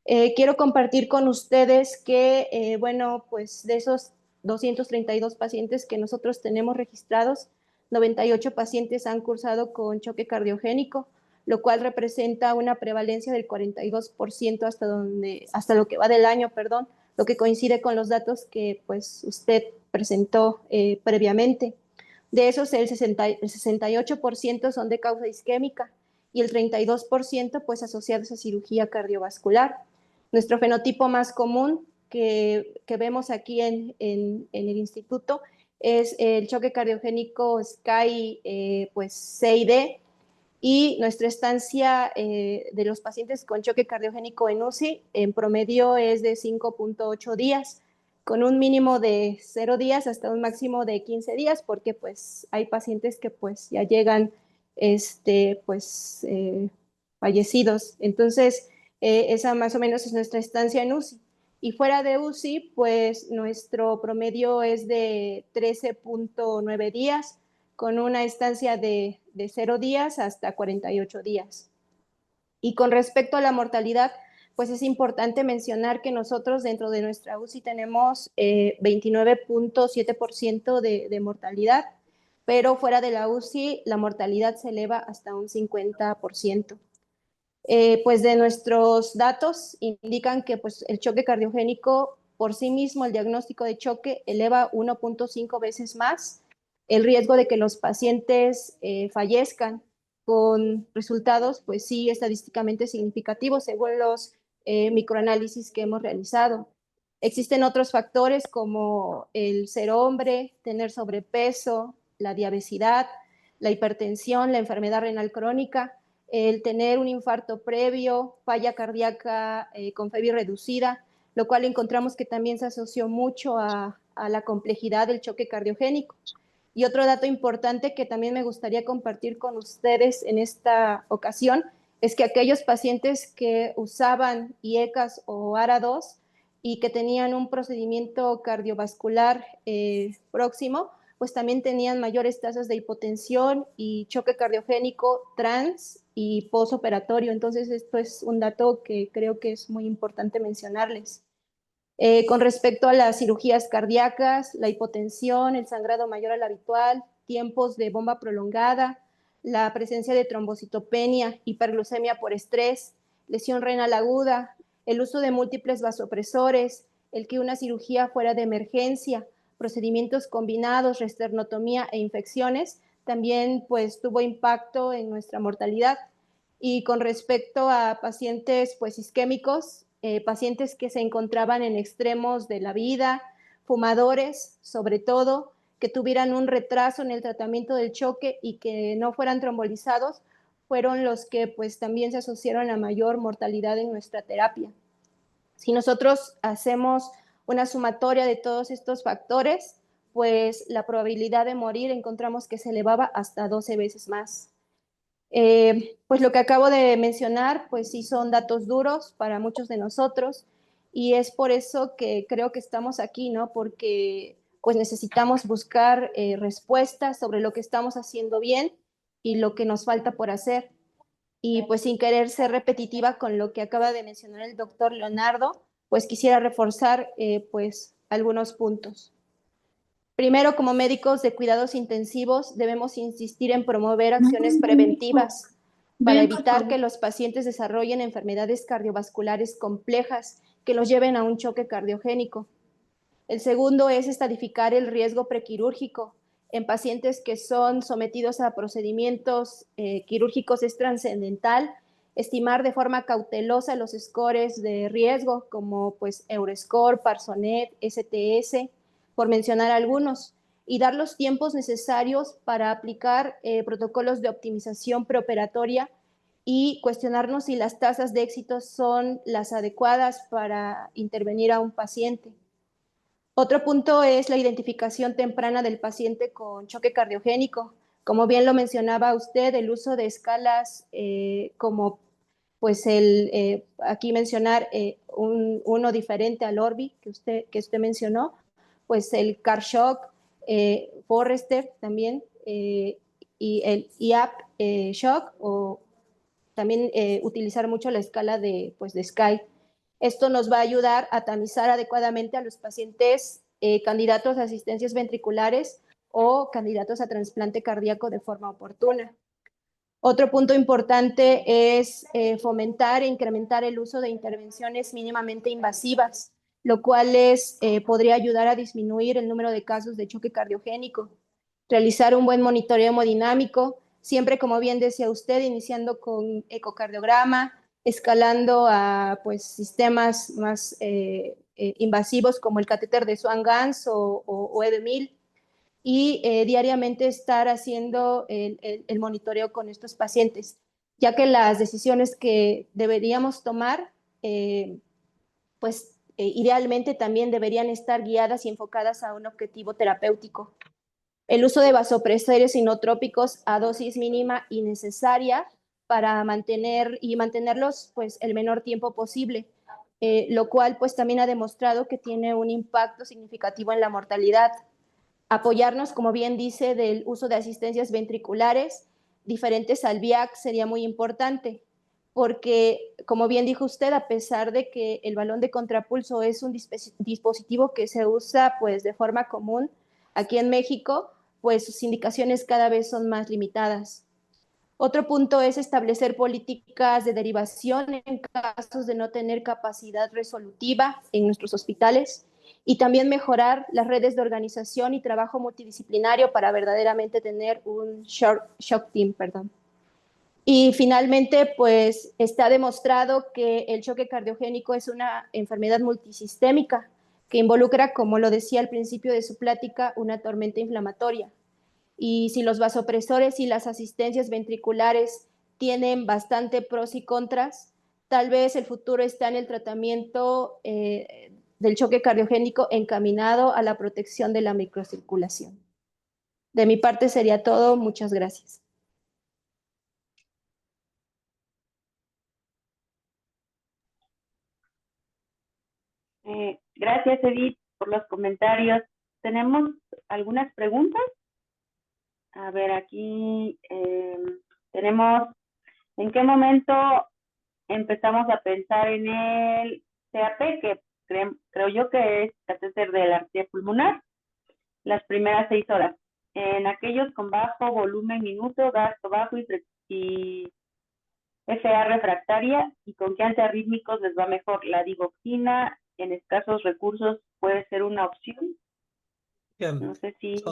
Quiero compartir con ustedes que, bueno, pues de esos 232 pacientes que nosotros tenemos registrados, 98 pacientes han cursado con choque cardiogénico, lo cual representa una prevalencia del 42% hasta lo que va del año, perdón, lo que coincide con los datos que pues usted presentó previamente. De esos, el 68% son de causa isquémica y el 32% pues asociados a cirugía cardiovascular. Nuestro fenotipo más común que vemos aquí en el instituto es el choque cardiogénico SCAI pues C&D, y nuestra estancia de los pacientes con choque cardiogénico en UCI en promedio es de 5.8 días, con un mínimo de 0 días hasta un máximo de 15 días, porque pues hay pacientes que pues ya llegan fallecidos. Entonces, esa más o menos es nuestra estancia en UCI. Y fuera de UCI, pues nuestro promedio es de 13.9 días, con una estancia de 0 días hasta 48 días. Y con respecto a la mortalidad, pues es importante mencionar que nosotros dentro de nuestra UCI tenemos 29.7% de mortalidad, pero fuera de la UCI la mortalidad se eleva hasta un 50%. Pues de nuestros datos indican que pues, el choque cardiogénico por sí mismo, el diagnóstico de choque, eleva 1.5 veces más el riesgo de que los pacientes fallezcan, con resultados, pues sí, estadísticamente significativos según los microanálisis que hemos realizado. Existen otros factores como el ser hombre, tener sobrepeso, la diabetes, la hipertensión, la enfermedad renal crónica, el tener un infarto previo, falla cardíaca con FEBI reducida, lo cual encontramos que también se asoció mucho a la complejidad del choque cardiogénico. Y otro dato importante que también me gustaría compartir con ustedes en esta ocasión es que aquellos pacientes que usaban IECAS o ARA2 y que tenían un procedimiento cardiovascular próximo, pues también tenían mayores tasas de hipotensión y choque cardiogénico trans y postoperatorio. Entonces, esto es un dato que creo que es muy importante mencionarles. Con respecto a las cirugías cardíacas, la hipotensión, el sangrado mayor al habitual, tiempos de bomba prolongada, la presencia de trombocitopenia, hiperglucemia por estrés, lesión renal aguda, el uso de múltiples vasopresores, el que una cirugía fuera de emergencia, procedimientos combinados, resternotomía e infecciones, también pues tuvo impacto en nuestra mortalidad. Y con respecto a pacientes pues isquémicos, pacientes que se encontraban en extremos de la vida, fumadores sobre todo, que tuvieran un retraso en el tratamiento del choque y que no fueran trombolizados, fueron los que pues también se asociaron a mayor mortalidad en nuestra terapia. Si nosotros hacemos una sumatoria de todos estos factores, pues la probabilidad de morir encontramos que se elevaba hasta 12 veces más. Pues lo que acabo de mencionar, pues sí son datos duros para muchos de nosotros y es por eso que creo que estamos aquí, ¿no? Porque pues necesitamos buscar respuestas sobre lo que estamos haciendo bien y lo que nos falta por hacer. Y pues sin querer ser repetitiva con lo que acaba de mencionar el doctor Leonardo, pues quisiera reforzar pues algunos puntos. Primero, como médicos de cuidados intensivos, debemos insistir en promover acciones preventivas para evitar que los pacientes desarrollen enfermedades cardiovasculares complejas que los lleven a un choque cardiogénico. El segundo es estadificar el riesgo prequirúrgico. En pacientes que son sometidos a procedimientos quirúrgicos es trascendental estimar de forma cautelosa los scores de riesgo como pues Euroscore, Parsonet, STS, por mencionar algunos, y dar los tiempos necesarios para aplicar protocolos de optimización preoperatoria y cuestionarnos si las tasas de éxito son las adecuadas para intervenir a un paciente. Otro punto es la identificación temprana del paciente con choque cardiogénico. Como bien lo mencionaba usted, el uso de escalas como pues aquí mencionar uno diferente al Orbi que usted mencionó, pues el CAR-SHOCK, Forrester también, y el IAP-SHOCK, o también utilizar mucho la escala de SCAI. Esto nos va a ayudar a tamizar adecuadamente a los pacientes candidatos a asistencias ventriculares o candidatos a trasplante cardíaco de forma oportuna. Otro punto importante es fomentar e incrementar el uso de intervenciones mínimamente invasivas, lo cual podría ayudar a disminuir el número de casos de choque cardiogénico. Realizar un buen monitoreo hemodinámico, siempre, como bien decía usted, iniciando con ecocardiograma, escalando a pues, sistemas más invasivos como el catéter de Swan-Ganz o EB1000, y diariamente estar haciendo el monitoreo con estos pacientes, ya que las decisiones que deberíamos tomar, idealmente también deberían estar guiadas y enfocadas a un objetivo terapéutico. El uso de vasopresores inotrópicos a dosis mínima y necesaria para mantenerlos pues, el menor tiempo posible, lo cual pues, también ha demostrado que tiene un impacto significativo en la mortalidad. Apoyarnos, como bien dice, del uso de asistencias ventriculares diferentes al VIAC sería muy importante, porque, como bien dijo usted, a pesar de que el balón de contrapulso es un dispositivo que se usa pues, de forma común aquí en México, pues sus indicaciones cada vez son más limitadas. Otro punto es establecer políticas de derivación en casos de no tener capacidad resolutiva en nuestros hospitales y también mejorar las redes de organización y trabajo multidisciplinario para verdaderamente tener un shock team. Y finalmente, pues está demostrado que el choque cardiogénico es una enfermedad multisistémica que involucra, como lo decía al principio de su plática, una tormenta inflamatoria. Y si los vasopresores y las asistencias ventriculares tienen bastante pros y contras, tal vez el futuro está en el tratamiento del choque cardiogénico encaminado a la protección de la microcirculación. De mi parte sería todo. Muchas gracias. Gracias, Edith, por los comentarios. ¿Tenemos algunas preguntas? A ver, aquí tenemos, ¿en qué momento empezamos a pensar en el CAP, que creo yo que es catéter de la arteria pulmonar, las primeras 6 horas? En aquellos con bajo volumen minuto, gasto bajo y FA refractaria y con qué antiarrítmicos les va mejor. La digoxina en escasos recursos puede ser una opción. Bien, No sé si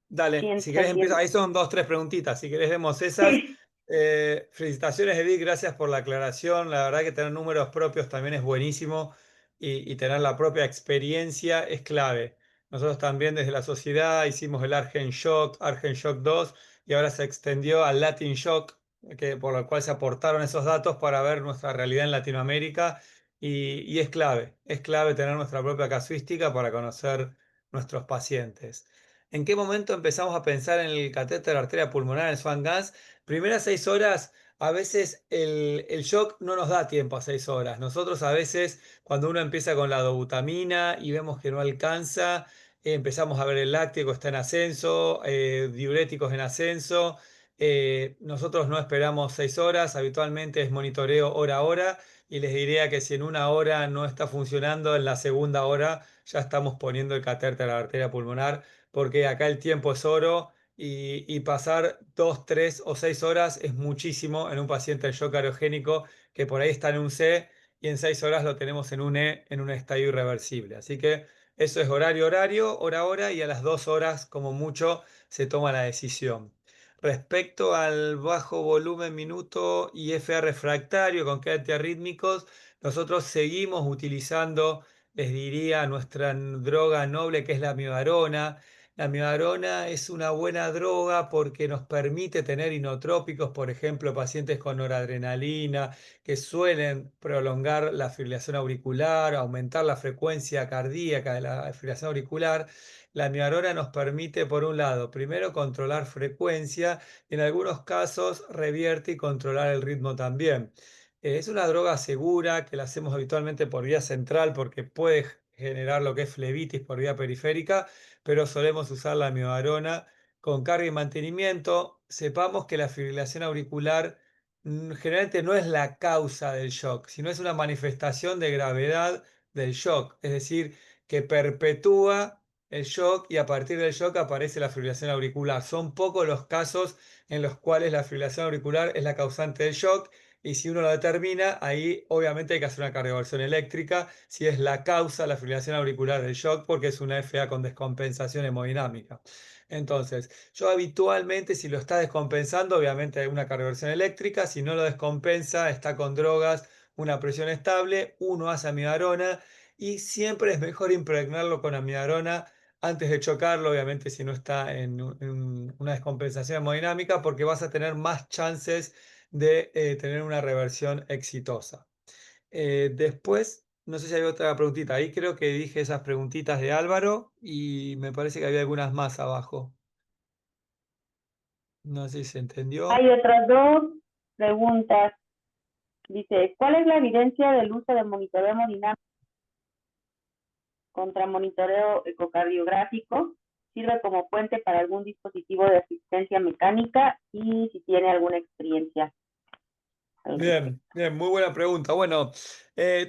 dale, si se querés entiende. empieza. Ahí son 2, 3 preguntitas. Si querés vemos esas. Sí, Felicitaciones, Edith, gracias por la aclaración. La verdad que tener números propios también es buenísimo y tener la propia experiencia es clave. Nosotros también desde la sociedad hicimos el Argen Shock 2 y ahora se extendió al Latin Shock, por lo cual se aportaron esos datos para ver nuestra realidad en Latinoamérica y es clave tener nuestra propia casuística para conocer nuestros pacientes. ¿En qué momento empezamos a pensar en el catéter arteria pulmonar, el Swan-Ganz? Primeras 6 horas, a veces el shock no nos da tiempo a 6 horas. Nosotros a veces, cuando uno empieza con la dobutamina y vemos que no alcanza, empezamos a ver el láctico está en ascenso, diuréticos en ascenso. Nosotros no esperamos 6 horas, habitualmente es monitoreo hora a hora y les diría que si en una hora no está funcionando, en la segunda hora ya estamos poniendo el catéter a la arteria pulmonar, porque acá el tiempo es oro y pasar 2, 3 o 6 horas es muchísimo en un paciente de shock cariogénico que por ahí está en un C y en 6 horas lo tenemos en un E en un estadio irreversible. Así que eso es horario, hora a hora y a las 2 horas como mucho se toma la decisión. Respecto al bajo volumen minuto y FA refractario con qué antiarrítmicos, nosotros seguimos utilizando, les diría, nuestra droga noble que es la amiodarona. La miodarona es una buena droga porque nos permite tener inotrópicos, por ejemplo, pacientes con noradrenalina, que suelen prolongar la fibrilación auricular, aumentar la frecuencia cardíaca de la fibrilación auricular. La miodarona nos permite, por un lado, primero controlar frecuencia, y en algunos casos revierte y controlar el ritmo también. Es una droga segura que la hacemos habitualmente por vía central porque puede generar lo que es flebitis por vía periférica, pero solemos usar la miodarona con carga y mantenimiento. Sepamos que la fibrilación auricular generalmente no es la causa del shock, sino es una manifestación de gravedad del shock, es decir, que perpetúa el shock y a partir del shock aparece la fibrilación auricular. Son pocos los casos en los cuales la fibrilación auricular es la causante del shock. Y si uno lo determina, ahí obviamente hay que hacer una cardioversión eléctrica si es la causa la fibrilación auricular del shock, porque es una FA con descompensación hemodinámica. Entonces, yo habitualmente, si lo está descompensando, obviamente hay una cardioversión eléctrica. Si no lo descompensa, está con drogas, una presión estable, uno hace amiodarona y siempre es mejor impregnarlo con amiodarona antes de chocarlo, obviamente si no está en una descompensación hemodinámica, porque vas a tener más chances de tener una reversión exitosa. Después, no sé si hay otra preguntita. Ahí creo que dije esas preguntitas de Álvaro y me parece que había algunas más abajo. No sé si se entendió. hay otras dos preguntas. Dice, ¿cuál es la evidencia del uso de monitoreo hemodinámico contra monitoreo ecocardiográfico? ¿Sirve como puente para algún dispositivo de asistencia mecánica y si tiene alguna experiencia al respecto? Bien, muy buena pregunta. Bueno,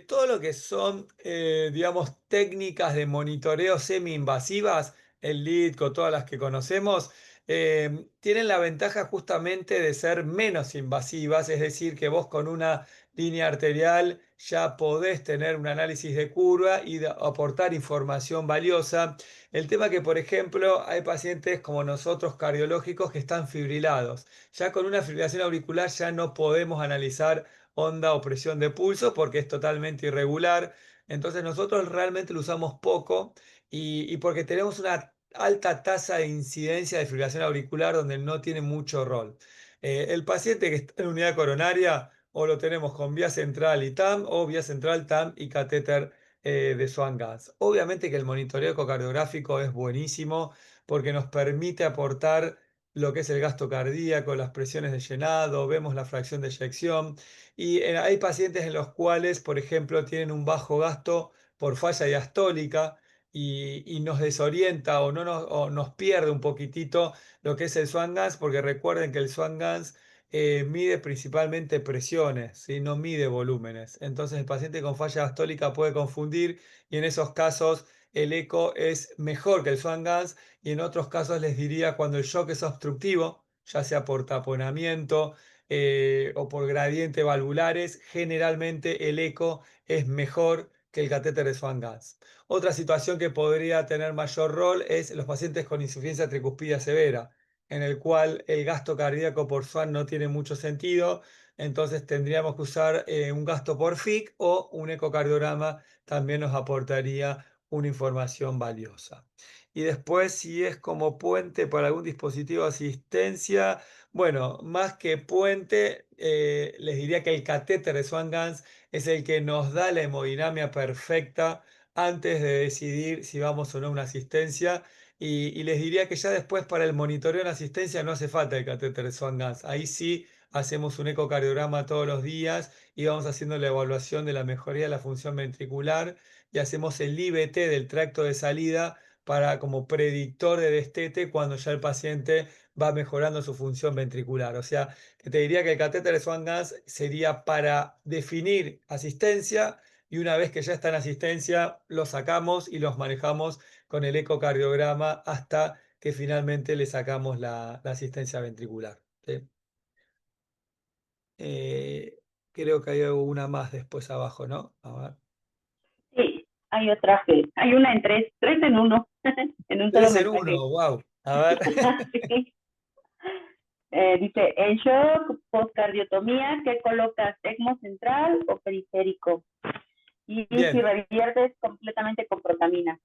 todo lo que son, digamos, técnicas de monitoreo semi-invasivas, el LIDCO, todas las que conocemos, tienen la ventaja justamente de ser menos invasivas, es decir, que vos con una línea arterial ya podés tener un análisis de curva y aportar información valiosa. El tema que, por ejemplo, hay pacientes como nosotros cardiológicos que están fibrilados. Ya con una fibrilación auricular ya no podemos analizar onda o presión de pulso porque es totalmente irregular. Entonces nosotros realmente lo usamos poco y porque tenemos una alta tasa de incidencia de fibrilación auricular donde no tiene mucho rol. El paciente que está en unidad coronaria o lo tenemos con vía central y TAM o vía central TAM y catéter de Swan-Ganz. Obviamente que el monitoreo ecocardiográfico es buenísimo porque nos permite aportar lo que es el gasto cardíaco, las presiones de llenado, vemos la fracción de eyección y hay pacientes en los cuales, por ejemplo, tienen un bajo gasto por falla diastólica y nos desorienta o, no nos, o nos pierde un poquitito lo que es el Swan-Ganz, porque recuerden que el Swan-Ganz mide principalmente presiones, ¿sí? No mide volúmenes. Entonces el paciente con falla diastólica puede confundir y en esos casos el eco es mejor que el Swan-Ganz y en otros casos les diría cuando el shock es obstructivo, ya sea por taponamiento, o por gradiente valvulares, generalmente el eco es mejor que el catéter de Swan-Ganz. Otra situación que podría tener mayor rol es los pacientes con insuficiencia tricuspidea severa, en el cual el gasto cardíaco por Swan no tiene mucho sentido, entonces tendríamos que usar un gasto por FIC o un ecocardiograma también nos aportaría una información valiosa. Y después, si es como puente para algún dispositivo de asistencia, bueno, más que puente, les diría que el catéter de Swan-Ganz es el que nos da la hemodinamia perfecta antes de decidir si vamos o no a una asistencia. Y les diría que ya después para el monitoreo en asistencia no hace falta el catéter de Swan-Ganz. Ahí sí hacemos un ecocardiograma todos los días y vamos haciendo la evaluación de la mejoría de la función ventricular y hacemos el IVT del tracto de salida para como predictor de destete cuando ya el paciente va mejorando su función ventricular. O sea, que te diría que el catéter de Swan-Ganz sería para definir asistencia y una vez que ya está en asistencia, los sacamos y los manejamos con el ecocardiograma hasta que finalmente le sacamos la asistencia ventricular. ¿Sí? Creo que hay una más después abajo, ¿no? A ver. Sí, hay otra hay una en tres en uno, en un solo Tres en mensaje. uno, wow. A ver. Sí. Dice, en shock, postcardiotomía, ¿qué colocas? ¿ECMO central o periférico? Y si Bien. reviertes completamente con protamina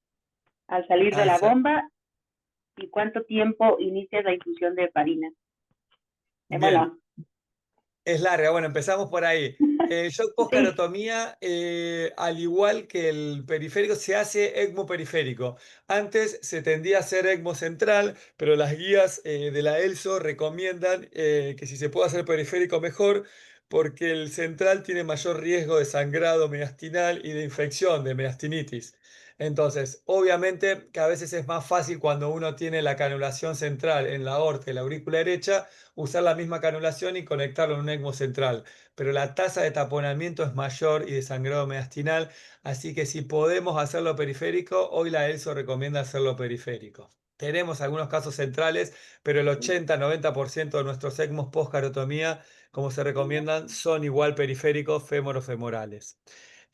al salir de la Alza. bomba, ¿y cuánto tiempo inicias la infusión de heparina? Bien. Bueno, Es larga, bueno, empezamos por ahí. El shock postcarotomía, al igual que el periférico, se hace ECMO periférico. Antes se tendía a hacer ECMO central, pero las guías de la ELSO recomiendan que si se puede hacer periférico mejor, porque el central tiene mayor riesgo de sangrado mediastinal y de infección, de mediastinitis. Entonces, obviamente que a veces es más fácil cuando uno tiene la canulación central en la aorta y la aurícula derecha, usar la misma canulación y conectarlo en un ECMO central. Pero la tasa de taponamiento es mayor y de sangrado mediastinal, así que si podemos hacerlo periférico, hoy la ELSO recomienda hacerlo periférico. Tenemos algunos casos centrales, pero el 80-90% de nuestros ECMOs post-carotomía, como se recomiendan, son igual periféricos femorofemorales.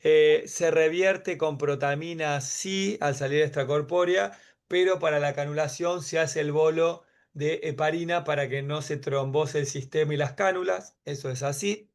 Se revierte con protamina sí al salir extracorpórea, pero para la canulación se hace el bolo de heparina para que no se trombose el sistema y las cánulas. Eso es así.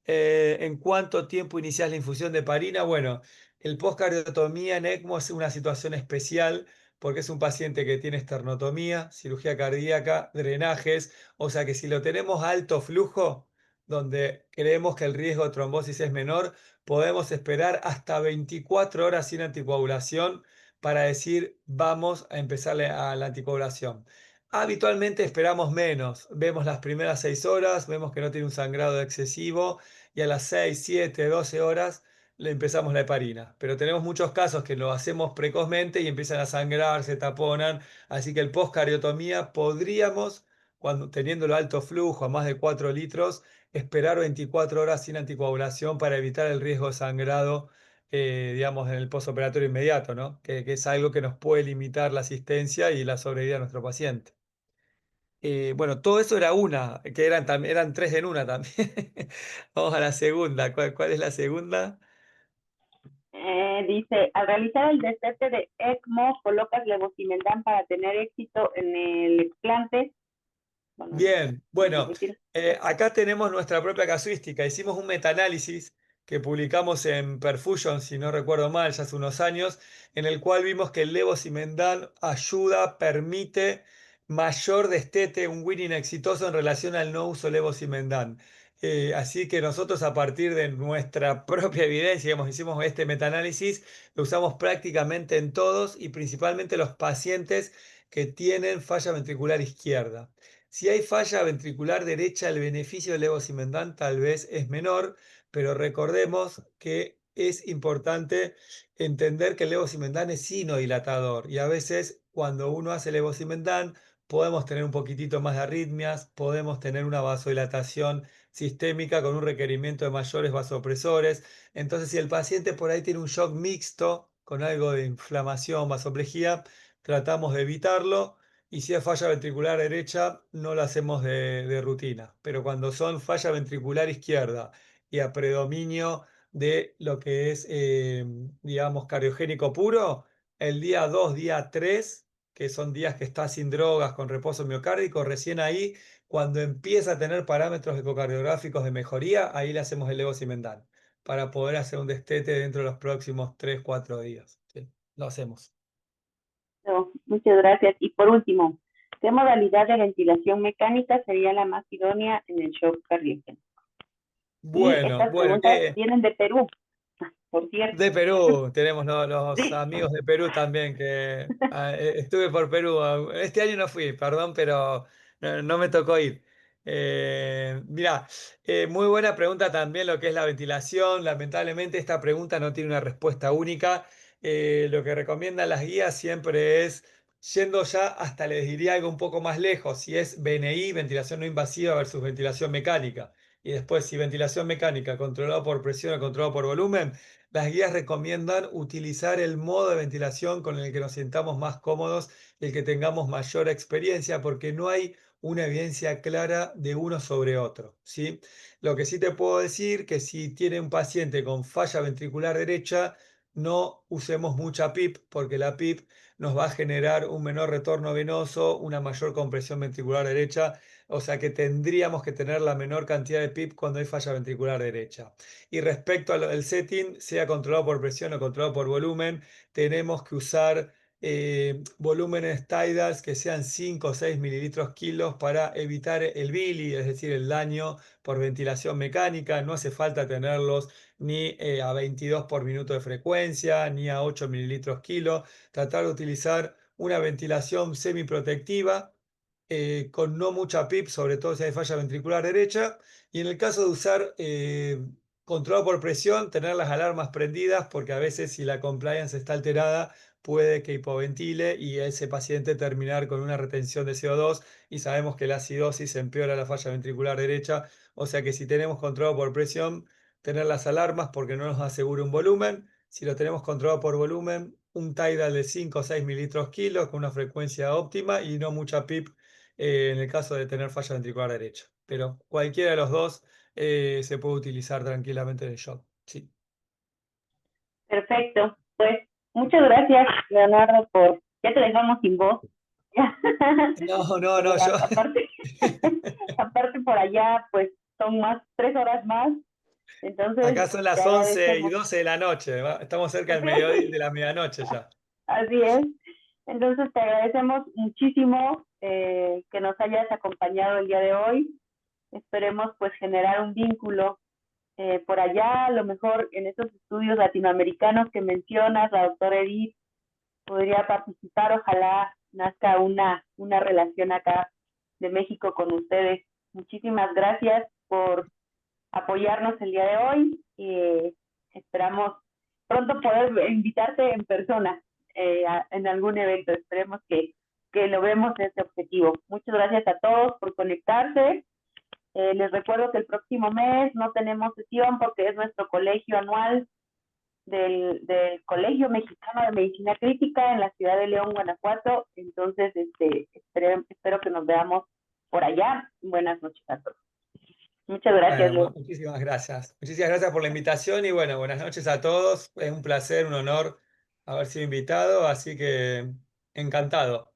¿En cuánto tiempo inicias la infusión de heparina? Bueno, el postcardiotomía en ECMO es una situación especial porque es un paciente que tiene esternotomía, cirugía cardíaca, drenajes, o sea que si lo tenemos a alto flujo, donde creemos que el riesgo de trombosis es menor, podemos esperar hasta 24 horas sin anticoagulación para decir vamos a empezar a la anticoagulación. Habitualmente esperamos menos, vemos las primeras 6 horas, vemos que no tiene un sangrado excesivo y a las 6, 7, 12 horas le empezamos la heparina. Pero tenemos muchos casos que lo hacemos precozmente y empiezan a sangrar, se taponan, así que el postcariotomía podríamos, cuando, teniéndolo alto flujo, a más de 4 litros, esperar 24 horas sin anticoagulación para evitar el riesgo de sangrado, digamos, en el postoperatorio inmediato, ¿no? Que es algo que nos puede limitar la asistencia y la sobrevida de nuestro paciente. Bueno, todo eso era una, que eran tres en una también. Vamos a la segunda. ¿Cuál es la segunda? dice, al realizar el destete de ECMO, colocas levosimendan para tener éxito en el explante. Bueno, Bien, bueno, repetir. acá tenemos nuestra propia casuística. Hicimos un metaanálisis que publicamos en Perfusion, si no recuerdo mal, ya hace unos años, en el cual vimos que el levosimendan ayuda, permite mayor destete, un winning exitoso en relación al no uso levosimendan. Así que nosotros a partir de nuestra propia evidencia, digamos, hicimos este metaanálisis, lo usamos prácticamente en todos y principalmente los pacientes que tienen falla ventricular izquierda. Si hay falla ventricular derecha, el beneficio del levosimendan tal vez es menor, pero recordemos que es importante entender que el levosimendan es sinodilatador y a veces cuando uno hace levosimendan podemos tener un poquitito más de arritmias, podemos tener una vasodilatación sistémica con un requerimiento de mayores vasopresores. Entonces, si el paciente por ahí tiene un shock mixto con algo de inflamación, vasoplejía, tratamos de evitarlo y si es falla ventricular derecha, no la hacemos de rutina. Pero cuando son falla ventricular izquierda y a predominio de lo que es, digamos, cardiogénico puro, el día 2, día 3, que son días que está sin drogas, con reposo miocárdico, recién ahí, cuando empieza a tener parámetros ecocardiográficos de mejoría, ahí le hacemos el levosimendan para poder hacer un destete dentro de los próximos 3, 4 días. Sí, lo hacemos. No, muchas gracias. Y por último, ¿qué modalidad de ventilación mecánica sería la más idónea en el shock cardíaco? Y estas Bueno, preguntas vienen de Perú, por cierto. de Perú, tenemos los amigos de Perú también, que estuve por Perú. Este año no fui, perdón, pero no me tocó ir. Mirá, muy buena pregunta también lo que es la ventilación. Lamentablemente esta pregunta no tiene una respuesta única. Lo que recomiendan las guías siempre es, yendo ya hasta les diría algo un poco más lejos, si es VNI, ventilación no invasiva versus ventilación mecánica. Y después, si ventilación mecánica controlado por presión o controlado por volumen, las guías recomiendan utilizar el modo de ventilación con el que nos sintamos más cómodos y el que tengamos mayor experiencia, porque no hay una evidencia clara de uno sobre otro, ¿sí? Lo que sí te puedo decir que si tiene un paciente con falla ventricular derecha, no usemos mucha PIP, porque la PIP nos va a generar un menor retorno venoso, una mayor compresión ventricular derecha, o sea que tendríamos que tener la menor cantidad de PIP cuando hay falla ventricular derecha. Y respecto al setting, sea controlado por presión o controlado por volumen, tenemos que usar volúmenes tidals que sean 5 o 6 mililitros kilos para evitar el BILI, es decir, el daño por ventilación mecánica. No hace falta tenerlos ni a 22 por minuto de frecuencia, ni a 8 mililitros kilo. Tratar de utilizar una ventilación semiprotectiva con no mucha PIP, sobre todo si hay falla ventricular derecha. Y en el caso de usar control por presión, tener las alarmas prendidas, porque a veces si la compliance está alterada, puede que hipoventile y ese paciente terminar con una retención de CO2, y sabemos que la acidosis empeora la falla ventricular derecha. O sea que si tenemos control por presión, tener las alarmas porque no nos asegura un volumen. Si lo tenemos controlado por volumen, un tidal de 5 o 6 mililitros kilos con una frecuencia óptima y no mucha PIP en el caso de tener falla ventricular derecha. Pero cualquiera de los dos se puede utilizar tranquilamente en el shock. Sí. Perfecto. Pues muchas gracias, Leonardo, por... Ya te dejamos sin voz. No, Pero yo. aparte, aparte por allá, pues son más, 3 horas más. Acá Entonces, son te las 11 y agradecemos. 12 de la noche. Estamos cerca del mediodía, de la medianoche ya. Así es. Entonces, te agradecemos muchísimo que nos hayas acompañado el día de hoy. Esperemos pues generar un vínculo por allá, a lo mejor en esos estudios latinoamericanos que mencionas, la doctora Edith podría participar, ojalá nazca una relación acá de México con ustedes. Muchísimas gracias por apoyarnos el día de hoy y esperamos pronto poder invitarte en persona en algún evento. Esperemos que logremos ese objetivo. Muchas gracias a todos por conectarse. Les recuerdo que el próximo mes no tenemos sesión porque es nuestro colegio anual del Colegio Mexicano de Medicina Crítica en la ciudad de León, Guanajuato. Entonces, espero que nos veamos por allá. Buenas noches a todos. Muchas gracias, Bueno, Leo. muchísimas gracias. Muchísimas gracias por la invitación y bueno, buenas noches a todos. Es un placer, un honor haber sido invitado, así que encantado.